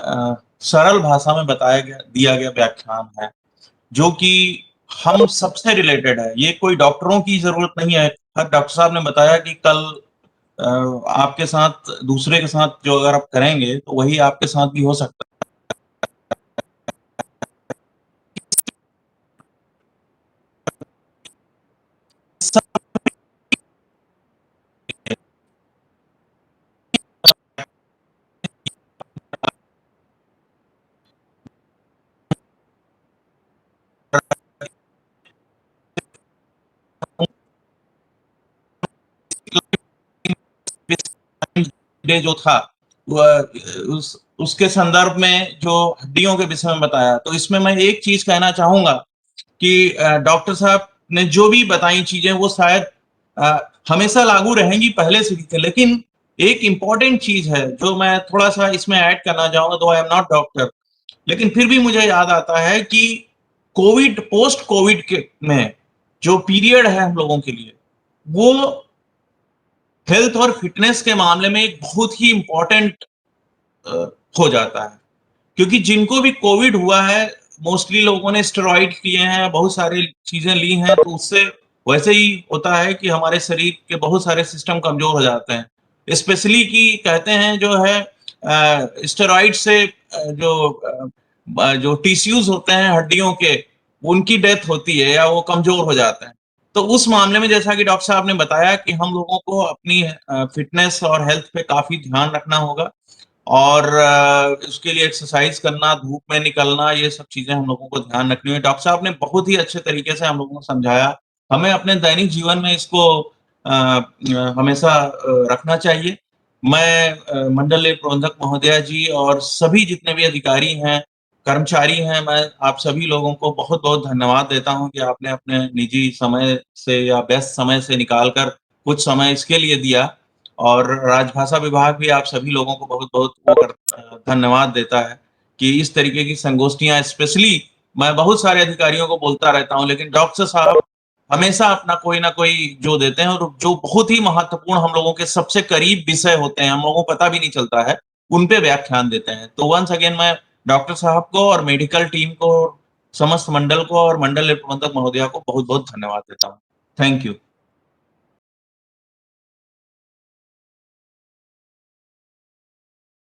सरल भाषा में दिया गया व्याख्यान है, जो कि हम सबसे रिलेटेड है। ये कोई डॉक्टरों की जरूरत नहीं है। हर डॉक्टर साहब ने बताया कि कल आपके साथ, दूसरे के साथ जो अगर आप करेंगे तो वही आपके साथ भी हो सकता है। डे जो था उसके संदर्भ में जो हड्डियों के विषय में बताया, तो इसमें मैं एक चीज कहना चाहूंगा कि डॉक्टर साहब ने जो भी बताई चीजें वो शायद हमेशा लागू रहेंगी पहले से भी थे, लेकिन एक इंपॉर्टेंट चीज है जो मैं थोड़ा सा इसमें ऐड करना चाहूंगा। दो आई एम नॉट डॉक्टर, लेकिन फिर भी मुझे याद आता है कि कोविड, पोस्ट कोविड के में जो पीरियड है हम लोगों के लिए, वो हेल्थ और फिटनेस के मामले में एक बहुत ही इंपॉर्टेंट हो जाता है। क्योंकि जिनको भी कोविड हुआ है, मोस्टली लोगों ने स्टेरॉइड लिए हैं, बहुत सारी चीजें ली हैं, तो उससे वैसे ही होता है कि हमारे शरीर के बहुत सारे सिस्टम कमजोर हो जाते हैं। स्पेशली कि कहते हैं जो है स्टेरॉइड से जो टिश्यूज होते हैं हड्डियों के, उनकी डेथ होती है या वो कमजोर हो जाते हैं। तो उस मामले में जैसा कि डॉक्टर साहब ने बताया कि हम लोगों को अपनी फिटनेस और हेल्थ पे काफी ध्यान रखना होगा, और उसके लिए एक्सरसाइज करना, धूप में निकलना, ये सब चीजें हम लोगों को ध्यान रखनी है। डॉक्टर साहब ने बहुत ही अच्छे तरीके से हम लोगों को समझाया। हमें अपने दैनिक जीवन में इसको हमेशा रखना चाहिए। मैं मंडल प्रबंधक महोदया जी और सभी जितने भी अधिकारी हैं, कर्मचारी हैं, मैं आप सभी लोगों को बहुत बहुत धन्यवाद देता हूं कि आपने अपने निजी समय से या व्यस्त समय से निकालकर कुछ समय इसके लिए दिया। और राजभाषा विभाग भी आप सभी लोगों को बहुत बहुत धन्यवाद देता है कि इस तरीके की संगोष्ठियां, स्पेशली मैं बहुत सारे अधिकारियों को बोलता रहता हूं, लेकिन डॉक्टर साहब हमेशा अपना कोई ना कोई जो देते हैं, और जो बहुत ही महत्वपूर्ण हम लोगों के सबसे करीब विषय होते हैं, हम लोगों को पता भी नहीं चलता है, उन पे व्याख्यान देते हैं। तो वंस अगेन मैं डॉक्टर साहब को और मेडिकल टीम को, समस्त मंडल को और मंडल प्रबंधक महोदया को बहुत बहुत धन्यवाद देता हूँ। Thank you.